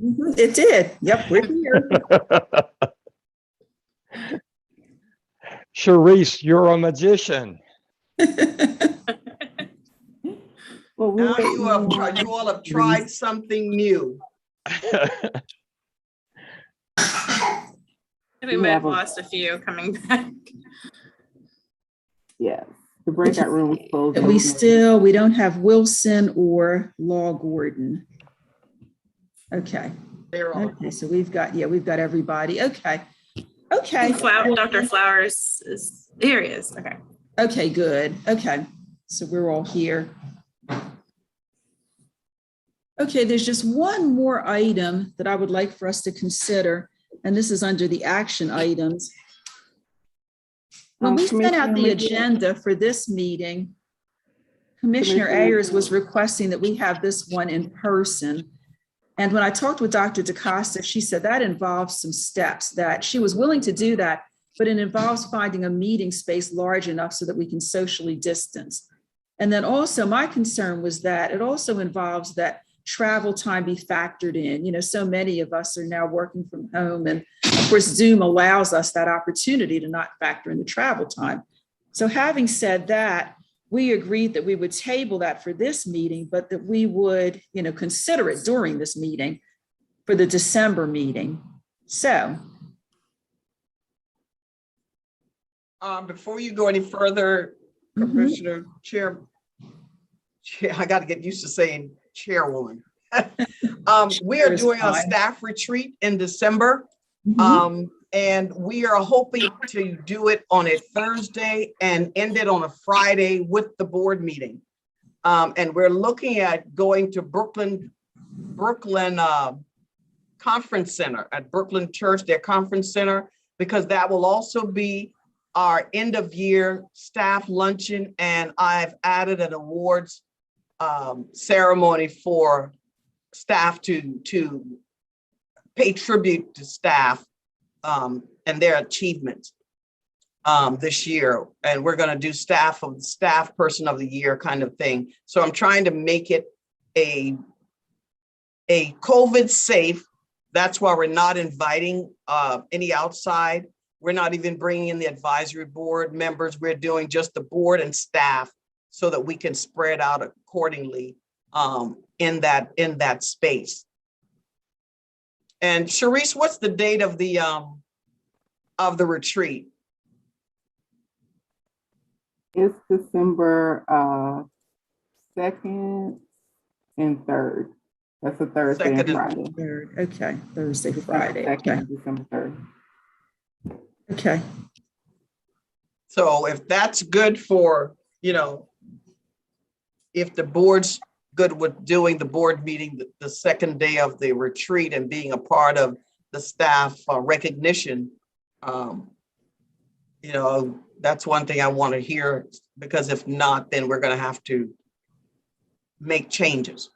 It did. Yep, we're here. Sharice, you're a magician. Well, Now you all have tried something new. We might have lost a few coming back. Yes, the breakout room was closed. We don't have Wilson or Law Gordon. Okay. Okay, so we've got everybody. Okay. Okay. Dr. Flowers is here. He is. Okay. Okay, good. Okay. So we're all here. Okay, there's just one more item that I would like for us to consider, and this is under the action items. When we sent out the agenda for this meeting, Commissioner Ayers was requesting that we have this one in person. And when I talked with Dr. DaCosta, she said that involves some steps, that she was willing to do that, but it involves finding a meeting space large enough so that we can socially distance. And then also my concern was that it also involves that travel time be factored in. You know, so many of us are now working from home, and of course Zoom allows us that opportunity to not factor in the travel time. So having said that, we agreed that we would table that for this meeting, but that we would, you know, consider it during this meeting for the December meeting. So. Before you go any further, Commissioner Chair, I got to get used to saying Chairwoman. We are doing a staff retreat in December. And we are hoping to do it on a Thursday and end it on a Friday with the board meeting. And we're looking at going to Brooklyn Conference Center at Brooklyn Church, their conference center, because that will also be our end of year staff luncheon. And I've added an awards ceremony for staff to pay tribute to staff and their achievements this year. And we're going to do staff person of the year kind of thing. So I'm trying to make it a COVID safe. That's why we're not inviting any outside. We're not even bringing in the advisory board members. We're doing just the board and staff so that we can spread out accordingly in that space. And Sharice, what's the date of the retreat? It's December 2nd and 3rd. That's a Thursday and Friday. Okay, Thursday, Friday. Okay. December 3rd. Okay. So if that's good for, you know, if the board's good with doing the board meeting the second day of the retreat and being a part of the staff recognition, you know, that's one thing I want to hear, because if not, then we're going to have to make changes.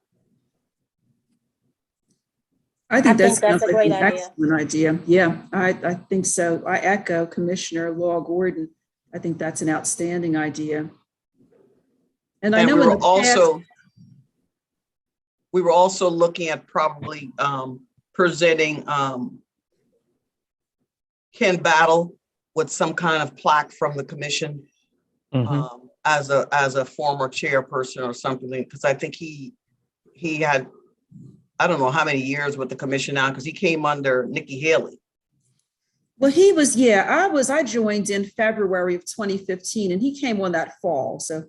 I think that's sounds a like great an excellent idea. Yeah, I think so. I echo Commissioner Law Gordon. I think that's an outstanding idea. And I know we were also looking at probably presenting Ken Battle with some kind of plaque from the commission as a former chairperson or something, because I think he had, I don't know how many years with the commission now, because he came under Nikki Haley. Well, he was, yeah, I joined in February of 2015 and he came on that fall. So.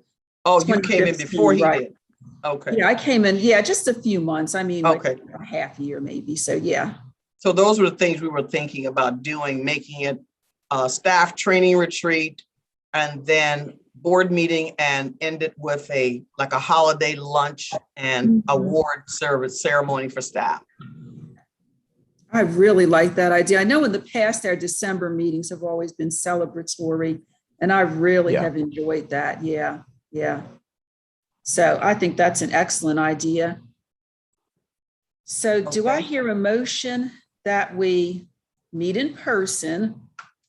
Oh, you came in before he did. Okay. Yeah, I came in, yeah, just a few months. I mean, okay, like a half year maybe. So yeah. So those were the things we were thinking about doing, making it a staff training retreat and then board meeting, and end it with a holiday lunch and award service ceremony for staff. I really like that idea. I know in the past our December meetings have always been celebratory, and I really have enjoyed that. Yeah. Yeah. So I think that's an excellent idea. So do I hear a motion that we meet in person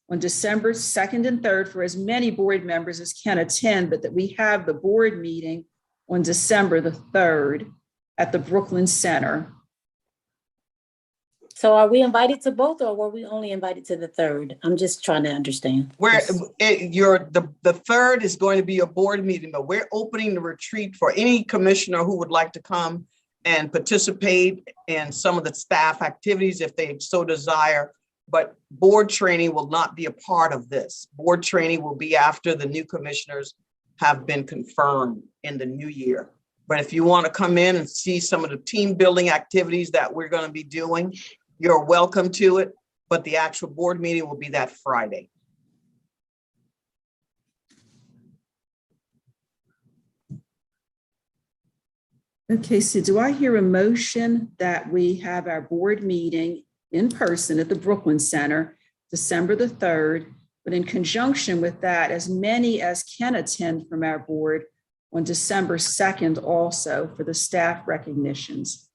on December 2nd and 3rd for as many board members as can attend, but that we have the board meeting on December the 3rd at the Brooklyn Center. So are we invited to both or were we only invited to the 3rd? I'm just trying to understand. The 3rd is going to be a board meeting, but we're opening the retreat for any commissioner who would like to come and participate in some of the staff activities if they so desire. But board training will not be a part of this. Board training will be after the new commissioners have been confirmed in the new year. But if you want to come in and see some of the team building activities that we're going to be doing, you're welcome to it. But the actual board meeting will be that Friday. Okay, so do I hear a motion that we have our board meeting in person at the Brooklyn Center, December the 3rd, but in conjunction with that, as many as can attend from our board on December 2nd also for the staff recognitions?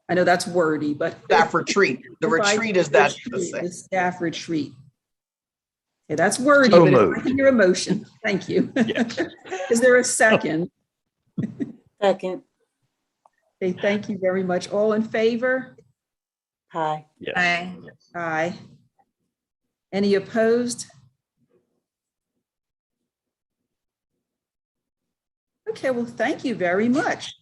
I know that's wordy, but. Staff retreat. The retreat is that. The staff retreat. Okay, that's wordy, So but if moved. I can hear a motion, thank you. Yes. Is there a second? Second. Okay, thank you very much. All in favor? Hi. Yes. Aye. Aye. Any opposed? Okay, well, thank you very much.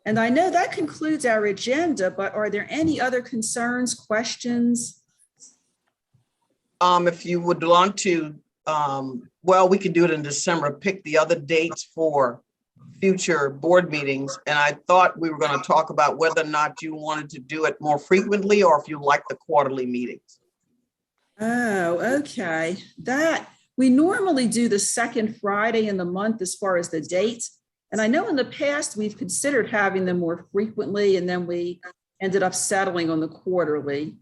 And I know that concludes our agenda, but are there any other concerns, questions? If you would want to, well, we could do it in December, pick the other dates for future board meetings. And I thought we were going to talk about whether or not you wanted to do it more frequently or if you like the quarterly meetings. Oh, okay. That we normally do the second Friday in the month as far as the dates. And I know in the past we've considered having them more frequently, and then we ended up settling on the quarterly.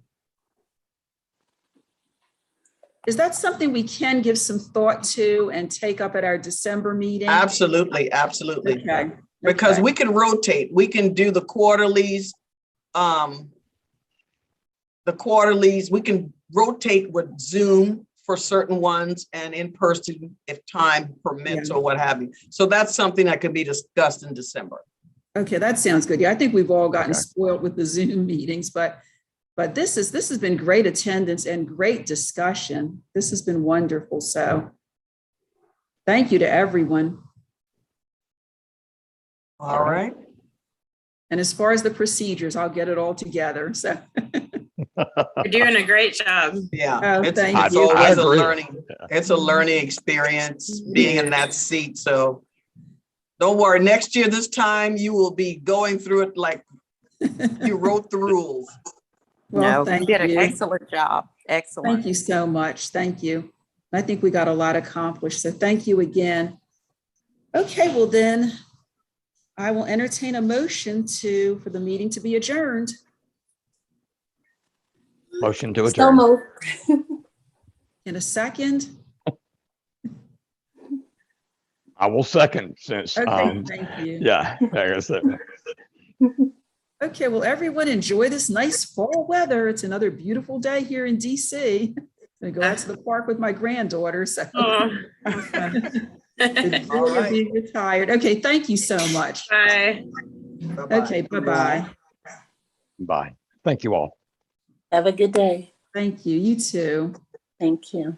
Is that something we can give some thought to and take up at our December meeting? Absolutely, absolutely. Okay. Because Okay. we can rotate. We can do the quarterlies. We can rotate with Zoom for certain ones and in person if time permits or what have you. So that's something that can be discussed in December. Okay, that sounds good. Yeah, I think we've all gotten spoiled with the Zoom meetings, but this has been great attendance and great discussion. This has been wonderful. So thank you to everyone. All right. And as far as the procedures, I'll get it all together. So You're doing a great job. Yeah, Oh, it's thank it's you. always I a agree. learning. It's a learning experience being in that seat. So don't worry. Next year, this time you will be going through it like you wrote the rules. well, No, thank you did an you. excellent job. Excellent. Thank you so much. Thank you. I think we got a lot accomplished. So thank you again. Okay, well then I will entertain a motion for the meeting to be adjourned. Motion to So adjourn. moved. In a second. I will second since, Okay, thank you. yeah, there is it. Okay, well, everyone enjoy this nice fall weather. It's another beautiful day here in DC. I'm gonna go out to the park with my granddaughter. So the joy of being retired. Okay, thank you so much. Bye. Okay, bye-bye. Bye. Thank you all. Have a good day. Thank you. You too. Thank you.